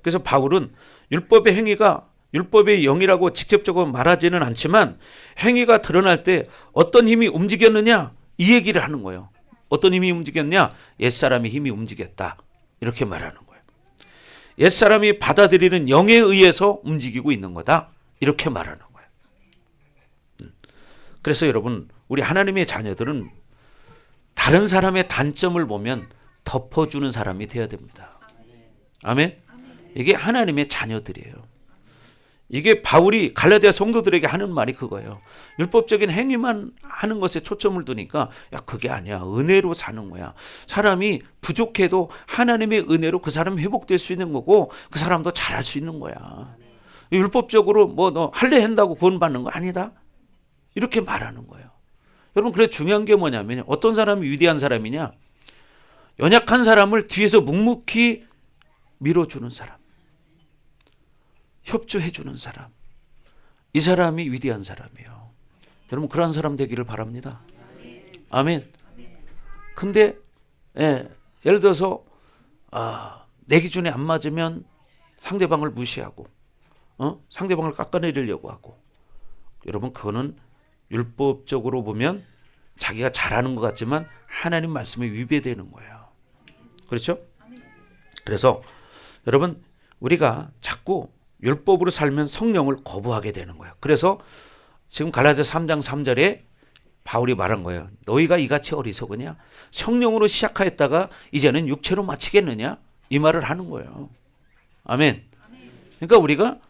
그래서 바울은 율법의 행위가 율법의 영이라고 직접적으로 말하지는 않지만 행위가 드러날 때 어떤 힘이 움직였느냐 이 얘기를 하는 거예요. 어떤 힘이 움직였냐? 옛사람의 힘이 움직였다. 이렇게 말하는 거예요. 옛사람이 받아들이는 영에 의해서 움직이고 있는 거다. 이렇게 말하는 거예요. 그래서 여러분 우리 하나님의 자녀들은 다른 사람의 단점을 보면 덮어주는 사람이 되어야 됩니다. 아멘. 이게 하나님의 자녀들이에요. 이게 바울이 갈라디아 성도들에게 하는 말이 그거예요. 율법적인 행위만 하는 것에 초점을 두니까 야 그게 아니야. 은혜로 사는 거야. 사람이 부족해도 하나님의 은혜로 그 사람 회복될 수 있는 거고 그 사람도 잘할 수 있는 거야. 율법적으로 뭐 너 할례 한다고 구원받는 거 아니다. 이렇게 말하는 거예요. 여러분, 그래 중요한 게 뭐냐면 어떤 사람이 위대한 사람이냐? 연약한 사람을 뒤에서 묵묵히 밀어주는 사람, 협조해주는 사람, 이 사람이 위대한 사람이에요. 여러분, 그런 사람 되기를 바랍니다. 아멘. 근데 예를 들어서 내 기준에 안 맞으면 상대방을 무시하고 상대방을 깎아내리려고 하고, 여러분 그거는 율법적으로 보면 자기가 잘하는 것 같지만 하나님 말씀에 위배되는 거예요. 그렇죠? 그래서 여러분, 우리가 자꾸 율법으로 살면 성령을 거부하게 되는 거예요. 그래서 지금 갈라디아 3장 3절에 바울이 말한 거예요. 너희가 이같이 어리석으냐? 성령으로 시작하였다가 이제는 육체로 마치겠느냐? 이 말을 하는 거예요. 아멘. 그러니까 우리가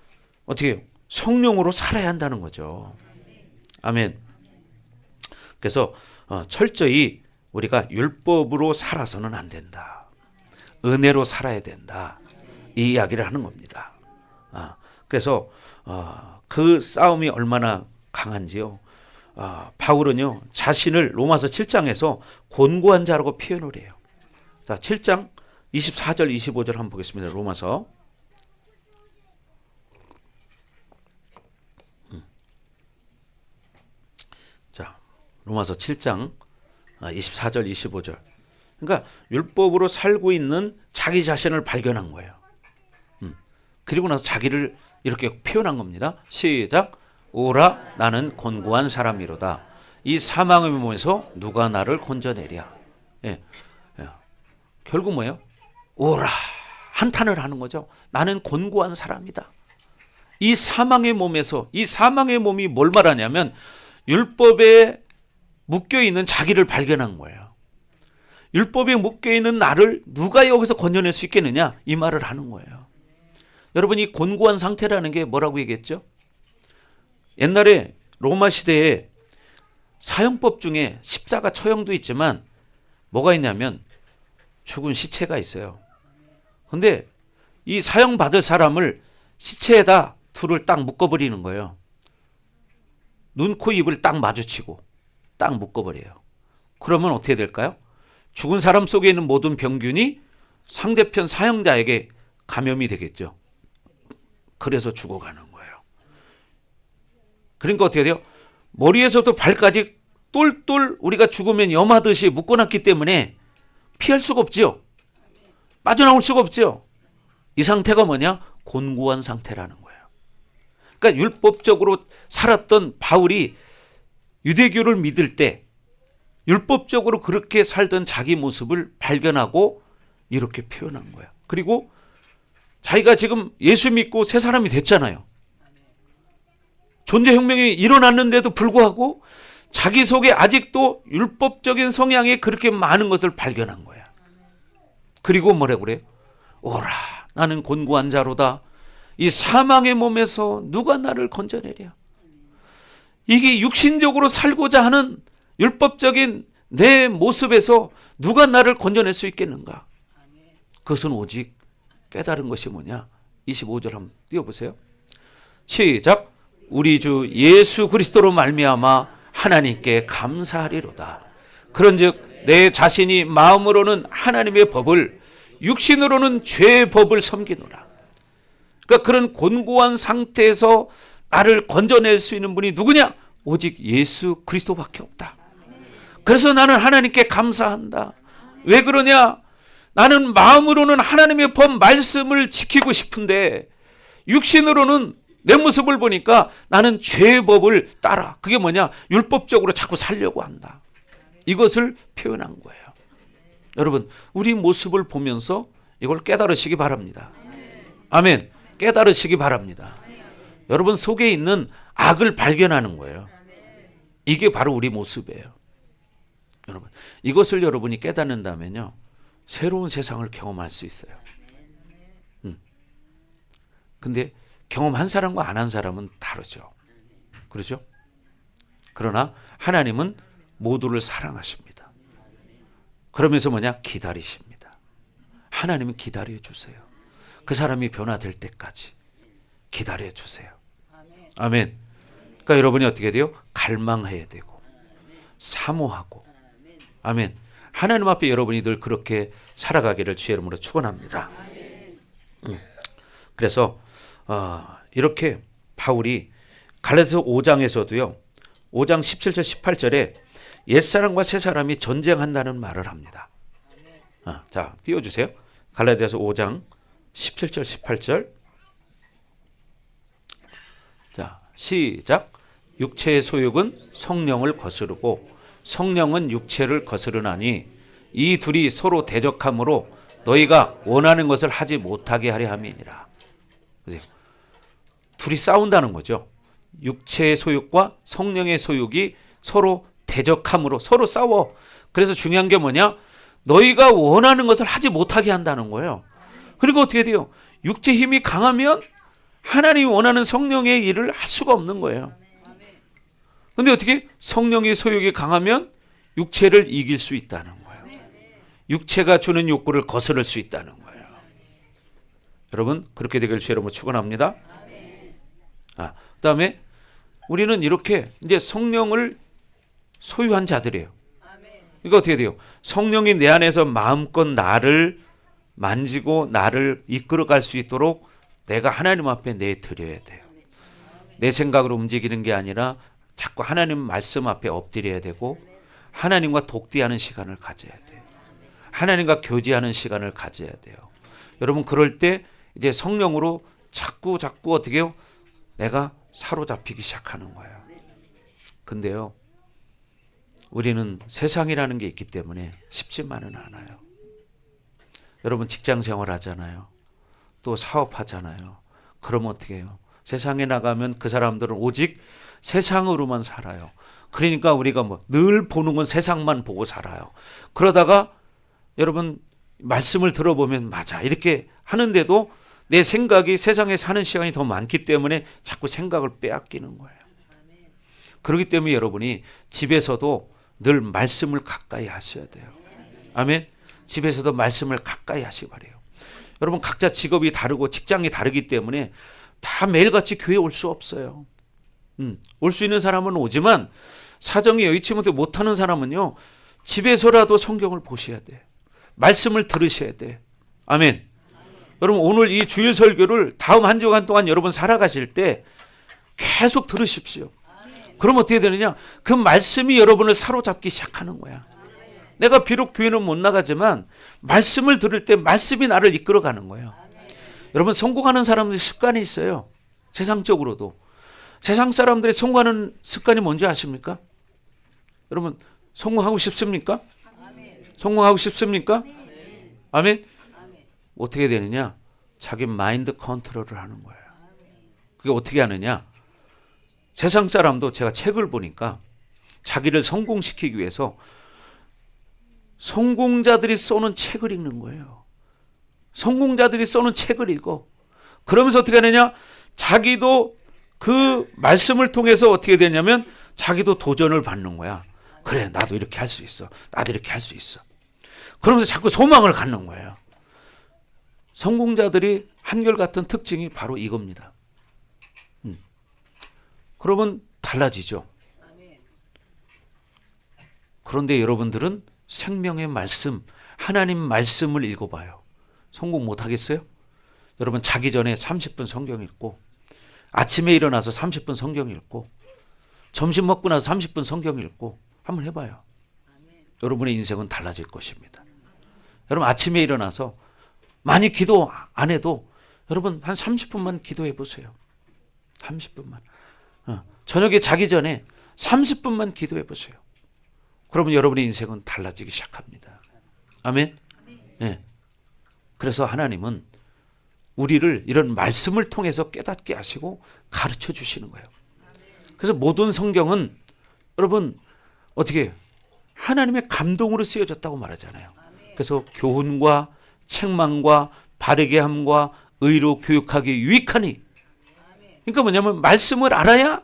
어떻게 해요? 성령으로 살아야 한다는 거죠. 아멘. 그래서 철저히 우리가 율법으로 살아서는 안 된다. 은혜로 살아야 된다. 이 이야기를 하는 겁니다. 그래서 그 싸움이 얼마나 강한지요. 바울은요, 자신을 로마서 7장에서 곤고한 자라고 표현을 해요. 자, 7장 24절 25절 한번 보겠습니다. 로마서. 자, 로마서 7장 24절 25절. 그러니까 율법으로 살고 있는 자기 자신을 발견한 거예요. 그리고 나서 자기를 이렇게 표현한 겁니다. 시작. 오라, 나는 곤고한 사람이로다. 이 사망의 몸에서 누가 나를 건져내랴. 결국 뭐예요? 오라, 한탄을 하는 거죠. 나는 곤고한 사람이다. 이 사망의 몸에서, 이 사망의 몸이 뭘 말하냐면 율법에 묶여있는 자기를 발견한 거예요. 율법에 묶여있는 나를 누가 여기서 건져낼 수 있겠느냐, 이 말을 하는 거예요. 여러분, 이 곤고한 상태라는 게 뭐라고 얘기했죠? 옛날에 로마 시대에 사형법 중에 십자가 처형도 있지만 뭐가 있냐면 죽은 시체가 있어요. 근데 이 사형 받을 사람을 시체에다 둘을 딱 묶어버리는 거예요. 눈, 코, 입을 딱 마주치고 딱 묶어버려요. 그러면 어떻게 될까요? 죽은 사람 속에 있는 모든 병균이 상대편 사형자에게 감염이 되겠죠. 그래서 죽어가는 거예요. 그러니까 어떻게 돼요? 머리에서부터 발까지 똘똘 우리가 죽으면 염하듯이 묶어놨기 때문에 피할 수가 없죠. 빠져나올 수가 없죠. 이 상태가 뭐냐? 곤고한 상태라는 거예요. 그러니까 율법적으로 살았던 바울이 유대교를 믿을 때 율법적으로 그렇게 살던 자기 모습을 발견하고 이렇게 표현한 거예요. 그리고 자기가 지금 예수 믿고 새 사람이 됐잖아요. 존재혁명이 일어났는데도 불구하고 자기 속에 아직도 율법적인 성향이 그렇게 많은 것을 발견한 거야. 그리고 뭐라고 그래요? 오라, 나는 곤고한 자로다. 이 사망의 몸에서 누가 나를 건져내랴. 이게 육신적으로 살고자 하는 율법적인 내 모습에서 누가 나를 건져낼 수 있겠는가? 그것은 오직 깨달은 것이 뭐냐? 25절 한번 띄워보세요. 시작. 우리 주 예수 그리스도로 말미암아 하나님께 감사하리로다. 그런즉 내 자신이 마음으로는 하나님의 법을, 육신으로는 죄의 법을 섬기노라. 그러니까 그런 곤고한 상태에서 나를 건져낼 수 있는 분이 누구냐? 오직 예수 그리스도밖에 없다. 그래서 나는 하나님께 감사한다. 왜 그러냐? 나는 마음으로는 하나님의 법 말씀을 지키고 싶은데 육신으로는 내 모습을 보니까 나는 죄의 법을 따라, 그게 뭐냐? 율법적으로 자꾸 살려고 한다. 이것을 표현한 거예요. 여러분, 우리 모습을 보면서 이걸 깨달으시기 바랍니다. 아멘. 깨달으시기 바랍니다. 여러분 속에 있는 악을 발견하는 거예요. 이게 바로 우리 모습이에요. 여러분, 이것을 여러분이 깨닫는다면요, 새로운 세상을 경험할 수 있어요. 근데 경험한 사람과 안 한 사람은 다르죠. 그렇죠? 그러나 하나님은 모두를 사랑하십니다. 그러면서 뭐냐? 기다리십니다. 하나님은 기다려 주세요. 그 사람이 변화될 때까지 기다려 주세요. 아멘. 그러니까 여러분이 어떻게 돼요? 갈망해야 되고 사모하고. 아멘. 하나님 앞에 여러분이 늘 그렇게 살아가기를 주의 이름으로 축원합니다. 그래서 이렇게 바울이 갈라디아서 5장에서도요. 5장 17절 18절에 옛사람과 새사람이 전쟁한다는 말을 합니다. 자, 띄워주세요. 갈라디아서 5장 17절 18절. 자, 시작. 육체의 소욕은 성령을 거스르고 성령은 육체를 거스르나니 이 둘이 서로 대적함으로 너희가 원하는 것을 하지 못하게 하려 함이니라. 둘이 싸운다는 거죠. 육체의 소욕과 성령의 소욕이 서로 대적함으로 서로 싸워. 그래서 중요한 게 뭐냐? 너희가 원하는 것을 하지 못하게 한다는 거예요. 그리고 어떻게 돼요? 육체 힘이 강하면 하나님이 원하는 성령의 일을 할 수가 없는 거예요. 근데 어떻게? 성령의 소욕이 강하면 육체를 이길 수 있다는 거예요. 육체가 주는 욕구를 거스를 수 있다는 거예요. 여러분, 그렇게 되길 주의 이름으로 축원합니다. 그다음에 우리는 이렇게 이제 성령을 소유한 자들이에요. 그러니까 어떻게 돼요? 성령이 내 안에서 마음껏 나를 만지고 나를 이끌어갈 수 있도록 내가 하나님 앞에 내드려야 돼요. 내 생각으로 움직이는 게 아니라 자꾸 하나님 말씀 앞에 엎드려야 되고 하나님과 독대하는 시간을 가져야 돼요. 하나님과 교제하는 시간을 가져야 돼요. 여러분, 그럴 때 이제 성령으로 자꾸 어떻게 해요? 내가 사로잡히기 시작하는 거예요. 근데요, 우리는 세상이라는 게 있기 때문에 쉽지만은 않아요. 여러분, 직장 생활 하잖아요. 또 사업하잖아요. 그러면 어떻게 해요? 세상에 나가면 그 사람들은 오직 세상으로만 살아요. 그러니까 우리가 늘 보는 건 세상만 보고 살아요. 그러다가 여러분, 말씀을 들어보면 맞아 이렇게 하는데도 내 생각이 세상에 사는 시간이 더 많기 때문에 자꾸 생각을 빼앗기는 거예요. 그렇기 때문에 여러분이 집에서도 늘 말씀을 가까이 하셔야 돼요. 아멘. 집에서도 말씀을 가까이 하시기 바래요. 여러분, 각자 직업이 다르고 직장이 다르기 때문에 다 매일같이 교회에 올 수 없어요. 올 수 있는 사람은 오지만 사정이 여의치 못하는 사람은요, 집에서라도 성경을 보셔야 돼. 말씀을 들으셔야 돼. 아멘. 여러분, 오늘 이 주일 설교를 다음 한 주간 동안 여러분 살아가실 때 계속 들으십시오. 그럼 어떻게 되느냐? 그 말씀이 여러분을 사로잡기 시작하는 거야. 내가 비록 교회는 못 나가지만 말씀을 들을 때 말씀이 나를 이끌어가는 거예요. 여러분, 성공하는 사람들 습관이 있어요. 세상적으로도. 세상 사람들이 성공하는 습관이 뭔지 아십니까? 여러분, 성공하고 싶습니까? 성공하고 싶습니까? 아멘. 어떻게 되느냐? 자기 마인드 컨트롤을 하는 거예요. 그게 어떻게 하느냐? 세상 사람도 제가 책을 보니까 자기를 성공시키기 위해서 성공자들이 써놓은 책을 읽는 거예요. 성공자들이 써놓은 책을 읽어. 그러면서 어떻게 하느냐? 자기도 그 말씀을 통해서 어떻게 되냐면 자기도 도전을 받는 거야. 그래, 나도 이렇게 할 수 있어. 나도 이렇게 할 수 있어. 그러면서 자꾸 소망을 갖는 거예요. 성공자들이 한결같은 특징이 바로 이겁니다. 그러면 달라지죠. 그런데 여러분들은 생명의 말씀, 하나님 말씀을 읽어봐요. 성공 못하겠어요? 여러분, 자기 전에 30분 성경 읽고, 아침에 일어나서 30분 성경 읽고, 점심 먹고 나서 30분 성경 읽고 한번 해봐요. 여러분의 인생은 달라질 것입니다. 여러분, 아침에 일어나서 많이 기도 안 해도 여러분 한 30분만 기도해 보세요. 30분만. 저녁에 자기 전에 30분만 기도해 보세요. 그러면 여러분의 인생은 달라지기 시작합니다. 아멘. 네. 그래서 하나님은 우리를 이런 말씀을 통해서 깨닫게 하시고 가르쳐 주시는 거예요. 그래서 모든 성경은 여러분 어떻게 하나님의 감동으로 쓰여졌다고 말하잖아요. 그래서 교훈과 책망과 바르게 함과 의로 교육하기 유익하니. 그러니까 뭐냐면 말씀을 알아야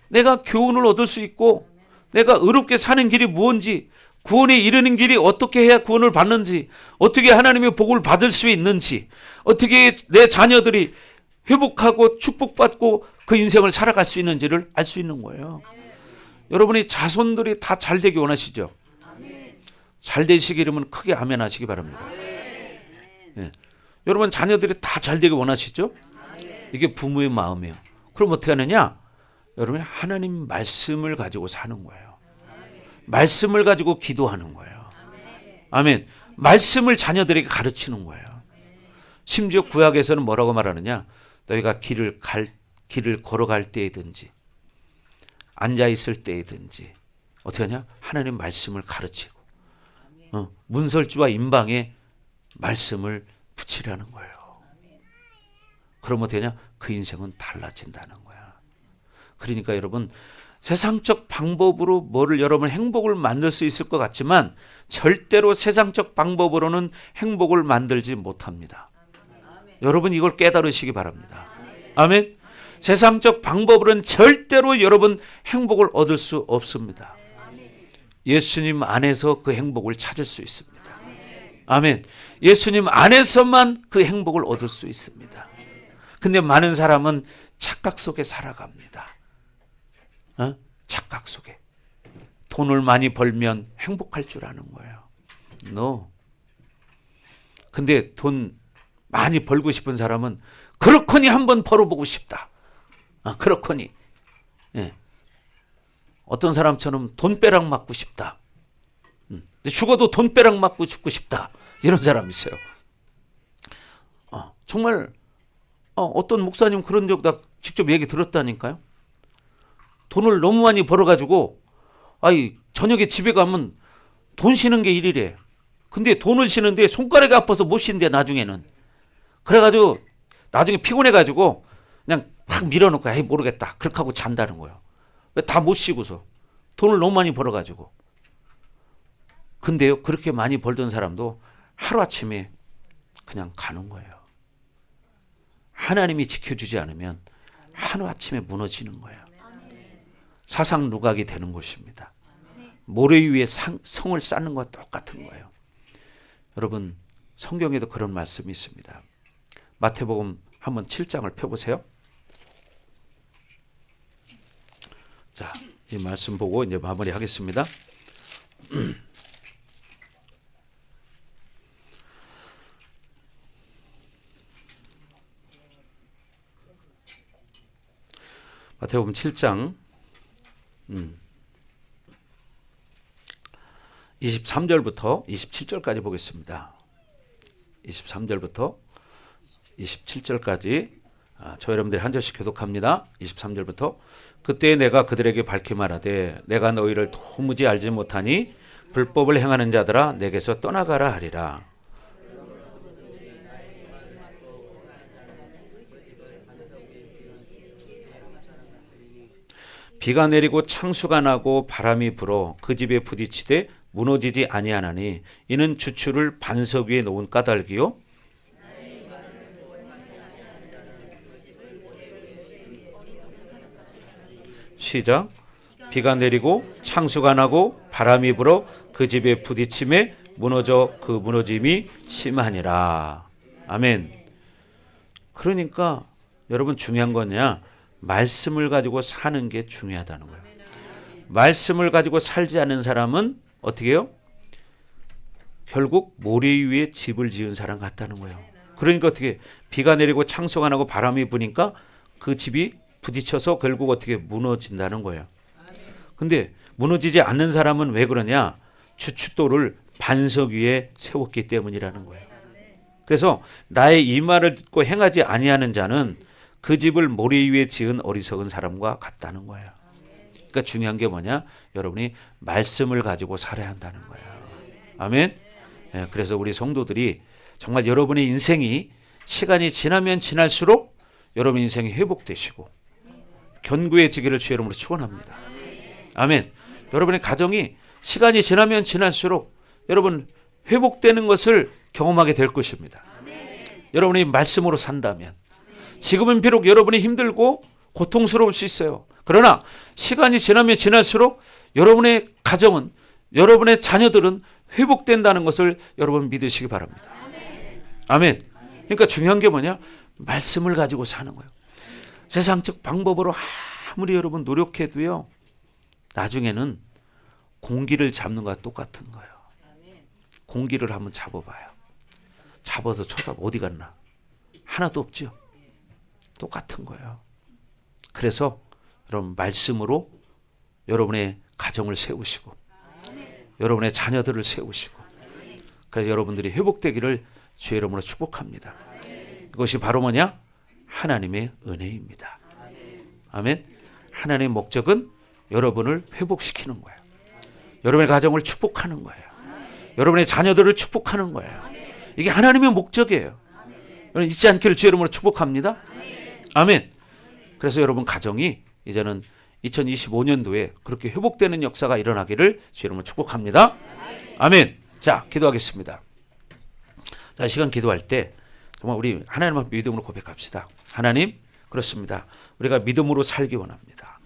내가 교훈을 얻을 수 있고 내가 의롭게 사는 길이 무엇인지, 구원에 이르는 길이 어떻게 해야 구원을 받는지, 어떻게 하나님의 복을 받을 수 있는지, 어떻게 내 자녀들이 회복하고 축복받고 그 인생을 살아갈 수 있는지를 알 수 있는 거예요. 여러분이 자손들이 다 잘 되기 원하시죠? 잘 되시기 이러면 크게 아멘 하시기 바랍니다. 예. 여러분 자녀들이 다 잘 되기 원하시죠? 이게 부모의 마음이에요. 그럼 어떻게 하느냐? 여러분이 하나님 말씀을 가지고 사는 거예요. 말씀을 가지고 기도하는 거예요. 아멘. 말씀을 자녀들에게 가르치는 거예요. 심지어 구약에서는 뭐라고 말하느냐? 너희가 길을 걸어갈 때이든지 앉아 있을 때이든지 어떻게 하냐? 하나님 말씀을 가르치고 문설주와 임방에 말씀을 붙이라는 거예요. 그럼 어떻게 하냐? 그 인생은 달라진다는 거야. 그러니까 여러분 세상적 방법으로 뭐를 여러분 행복을 만들 수 있을 것 같지만 절대로 세상적 방법으로는 행복을 만들지 못합니다. 여러분 이걸 깨달으시기 바랍니다. 아멘. 세상적 방법으로는 절대로 여러분 행복을 얻을 수 없습니다. 예수님 안에서 그 행복을 찾을 수 있습니다. 아멘. 예수님 안에서만 그 행복을 얻을 수 있습니다. 근데 많은 사람은 착각 속에 살아갑니다. 착각 속에. 돈을 많이 벌면 행복할 줄 아는 거예요. No. 근데 돈 많이 벌고 싶은 사람은 그렇거니 한번 벌어보고 싶다. 그렇거니. 예. 어떤 사람처럼 돈벼락 맞고 싶다. 죽어도 돈벼락 맞고 죽고 싶다. 이런 사람 있어요. 정말 어떤 목사님 그런 적 나 직접 얘기 들었다니까요. 돈을 너무 많이 벌어가지고 저녁에 집에 가면 돈 쉬는 게 일이래. 근데 돈을 쉬는데 손가락이 아파서 못 쉰대 나중에는. 그래가지고 나중에 피곤해가지고 그냥 막 밀어놓고 모르겠다 그렇게 하고 잔다는 거예요. 왜 다 못 쉬고서 돈을 너무 많이 벌어가지고. 근데요 그렇게 많이 벌던 사람도 하루아침에 그냥 가는 거예요. 하나님이 지켜주지 않으면 하루아침에 무너지는 거예요. 사상 누각이 되는 것입니다. 모래 위에 성을 쌓는 것과 똑같은 거예요. 여러분 성경에도 그런 말씀이 있습니다. 마태복음 한번 7장을 펴보세요. 자, 이 말씀 보고 이제 마무리하겠습니다. 마태복음 7장 23절부터 27절까지 보겠습니다. 23절부터 27절까지 저 여러분들이 한 절씩 교독합니다. 23절부터 그때 내가 그들에게 밝히 말하되 내가 너희를 도무지 알지 못하니 불법을 행하는 자들아 내게서 떠나가라 하리라. 비가 내리고 창수가 나고 바람이 불어 그 집에 부딪히되 무너지지 아니하나니 이는 주추를 반석 위에 놓은 까닭이요 시작. 비가 내리고 창수가 나고 바람이 불어 그 집에 부딪힘에 무너져 그 무너짐이 심하니라. 아멘. 그러니까 여러분 중요한 거냐? 말씀을 가지고 사는 게 중요하다는 거예요. 말씀을 가지고 살지 않는 사람은 어떻게 해요? 결국 모래 위에 집을 지은 사람 같다는 거예요. 그러니까 어떻게 비가 내리고 창수가 나고 바람이 부니까 그 집이 부딪혀서 결국 어떻게 무너진다는 거예요. 근데 무너지지 않는 사람은 왜 그러냐? 주춧돌을 반석 위에 세웠기 때문이라는 거예요. 그래서 나의 이 말을 듣고 행하지 아니하는 자는 그 집을 모래 위에 지은 어리석은 사람과 같다는 거예요. 그러니까 중요한 게 뭐냐? 여러분이 말씀을 가지고 살아야 한다는 거예요. 아멘. 예, 그래서 우리 성도들이 정말 여러분의 인생이 시간이 지나면 지날수록 여러분 인생이 회복되시고 견고해지기를 주의 이름으로 축원합니다. 아멘. 여러분의 가정이 시간이 지나면 지날수록 여러분 회복되는 것을 경험하게 될 것입니다. 여러분이 말씀으로 산다면. 지금은 비록 여러분이 힘들고 고통스러울 수 있어요. 그러나 시간이 지나면 지날수록 여러분의 가정은, 여러분의 자녀들은 회복된다는 것을 여러분 믿으시기 바랍니다. 아멘. 그러니까 중요한 게 뭐냐? 말씀을 가지고 사는 거예요. 세상적 방법으로 아무리 여러분 노력해도요, 나중에는 공기를 잡는 것과 똑같은 거예요. 공기를 한번 잡아봐요. 잡아서 쳐다봐, 어디 갔나? 하나도 없죠. 똑같은 거예요. 그래서 여러분 말씀으로 여러분의 가정을 세우시고 여러분의 자녀들을 세우시고, 그래서 여러분들이 회복되기를 주의 이름으로 축복합니다. 이것이 바로 뭐냐? 하나님의 은혜입니다. 아멘. 하나님의 목적은 여러분을 회복시키는 거예요. 여러분의 가정을 축복하는 거예요. 여러분의 자녀들을 축복하는 거예요. 이게 하나님의 목적이에요. 여러분 잊지 않기를 주의 이름으로 축복합니다. 아멘. 그래서 여러분 가정이 이제는 2025년도에 그렇게 회복되는 역사가 일어나기를 주의 이름으로 축복합니다. 아멘. 자, 기도하겠습니다. 자, 시간 기도할 때 정말 우리 하나님 앞에 믿음으로 고백합시다. 하나님, 그렇습니다. 우리가 믿음으로 살기 원합니다.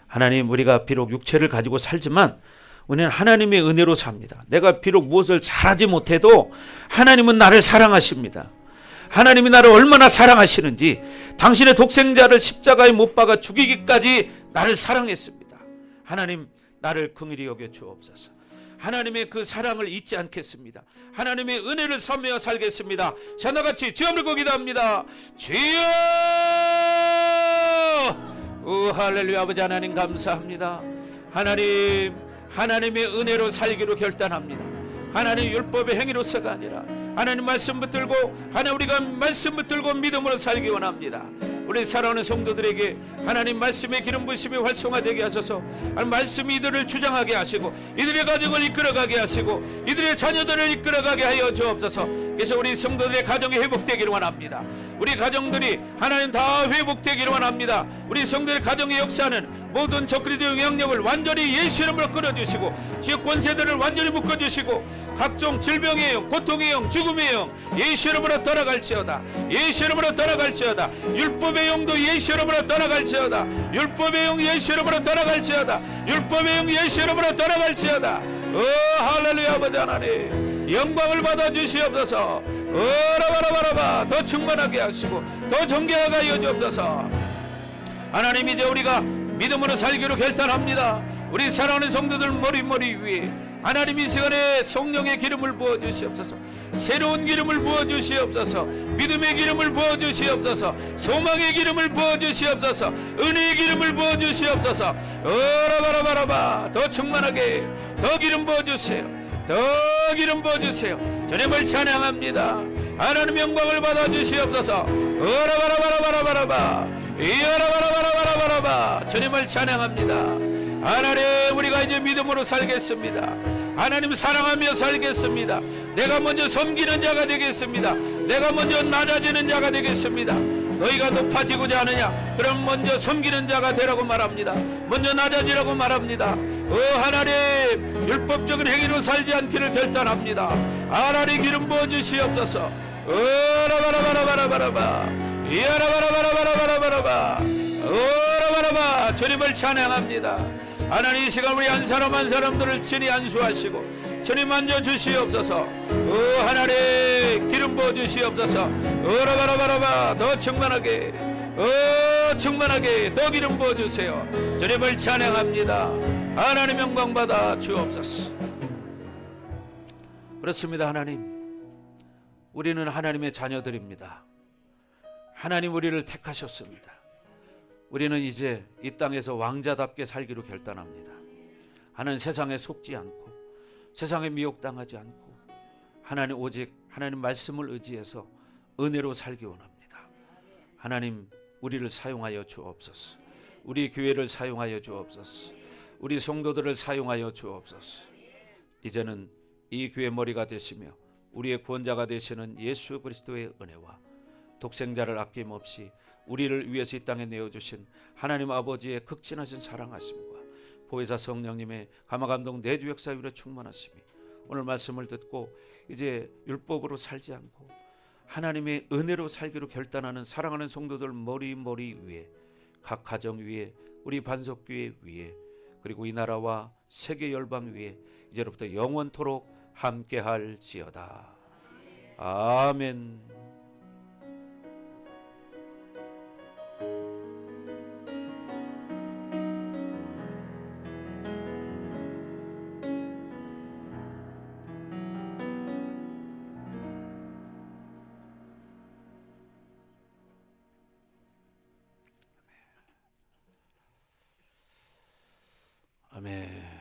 하나님, 우리가 비록 육체를 가지고 살지만 우리는 하나님의 은혜로 삽니다. 내가 비록 무엇을 잘하지 못해도 하나님은 나를 사랑하십니다. 하나님이 나를 얼마나 사랑하시는지, 당신의 독생자를 십자가에 못 박아 죽이기까지 나를 사랑했습니다. 하나님, 나를 긍휼히 여겨 주옵소서. 하나님의 그 사랑을 잊지 않겠습니다. 하나님의 은혜를 섬매어 살겠습니다. 자나같이 주여 물고 기도합니다. 주여! 할렐루야. 아버지 하나님 감사합니다. 하나님, 하나님의 은혜로 살기로 결단합니다. 하나님 율법의 행위로서가 아니라 하나님 말씀 붙들고, 하나님 우리가 말씀 붙들고 믿음으로 살기 원합니다. 우리 사랑하는 성도들에게 하나님 말씀의 기름 부심이 활성화되게 하소서. 하나님 말씀이 이들을 주장하게 하시고 이들의 가정을 이끌어가게 하시고 이들의 자녀들을 이끌어가게 하여 주옵소서. 그래서 우리 성도들의 가정이 회복되기를 원합니다. 우리 가정들이 하나님 다 회복되기를 원합니다. 우리 성도들의 가정의 역사는 모든 적그리스도의 영향력을 완전히 예수 이름으로 끊어주시고 지역 권세들을 완전히 묶어주시고 각종 질병의 영, 고통의 영, 죽음의 영 예수 이름으로 떠나갈지어다. 예수 이름으로 떠나갈지어다. 율법의 영도 예수 이름으로 떠나갈지어다. 율법의 영 예수 이름으로 떠나갈지어다. 율법의 영 예수 이름으로 떠나갈지어다. 할렐루야. 아버지 하나님 영광을 받아 주시옵소서. 라바라바라바 더 충만하게 하시고 더 존귀하게 하여 주옵소서. 하나님, 이제 우리가 믿음으로 살기로 결단합니다. 우리 사랑하는 성도들 머리 위에 하나님 이 시간에 성령의 기름을 부어주시옵소서. 새로운 기름을 부어주시옵소서. 믿음의 기름을 부어주시옵소서. 소망의 기름을 부어주시옵소서. 은혜의 기름을 부어주시옵소서. 라바라바라바 더 충만하게 더 기름 부어주세요. 더 기름 부어주세요. 주님을 찬양합니다. 하나님 영광을 받아주시옵소서. 라바라바라바라바라바 이야라바라바라바라바라바 주님을 찬양합니다. 하나님, 우리가 이제 믿음으로 살겠습니다. 하나님 사랑하며 살겠습니다. 내가 먼저 섬기는 자가 되겠습니다. 내가 먼저 낮아지는 자가 되겠습니다. 너희가 높아지고자 하느냐? 그럼 먼저 섬기는 자가 되라고 말합니다. 먼저 낮아지라고 말합니다. 하나님, 율법적인 행위로 살지 않기를 결단합니다. 하나님 기름 부어주시옵소서. 라바라바라바라바라바 이야라바라바라바라바라바 오라바라바 주님을 찬양합니다. 하나님, 이 시간 우리 한 사람 한 사람들을 친히 안수하시고 주님 만져 주시옵소서. 하나님 기름 부어 주시옵소서. 오라바라바라바 더 충만하게 충만하게 더 기름 부어 주세요. 주님을 찬양합니다. 하나님 영광 받아 주옵소서. 그렇습니다. 하나님, 우리는 하나님의 자녀들입니다. 하나님 우리를 택하셨습니다. 우리는 이제 이 땅에서 왕자답게 살기로 결단합니다. 하나님 세상에 속지 않고 세상에 미혹당하지 않고 하나님 오직 하나님 말씀을 의지해서 은혜로 살기 원합니다. 하나님 우리를 사용하여 주옵소서. 우리 교회를 사용하여 주옵소서. 우리 성도들을 사용하여 주옵소서. 이제는 이 교회 머리가 되시며 우리의 구원자가 되시는 예수 그리스도의 은혜와 독생자를 아낌없이 우리를 위해서 이 땅에 내어주신 하나님 아버지의 극진하신 사랑하심과 보혜사 성령님의 감화감동 내주 역사 위로 충만하심이 오늘 말씀을 듣고 이제 율법으로 살지 않고 하나님의 은혜로 살기로 결단하는 사랑하는 성도들 머리 위에, 각 가정 위에, 우리 반석교회 위에, 그리고 이 나라와 세계 열방 위에 이제로부터 영원토록 함께할지어다. 아멘. 아멘.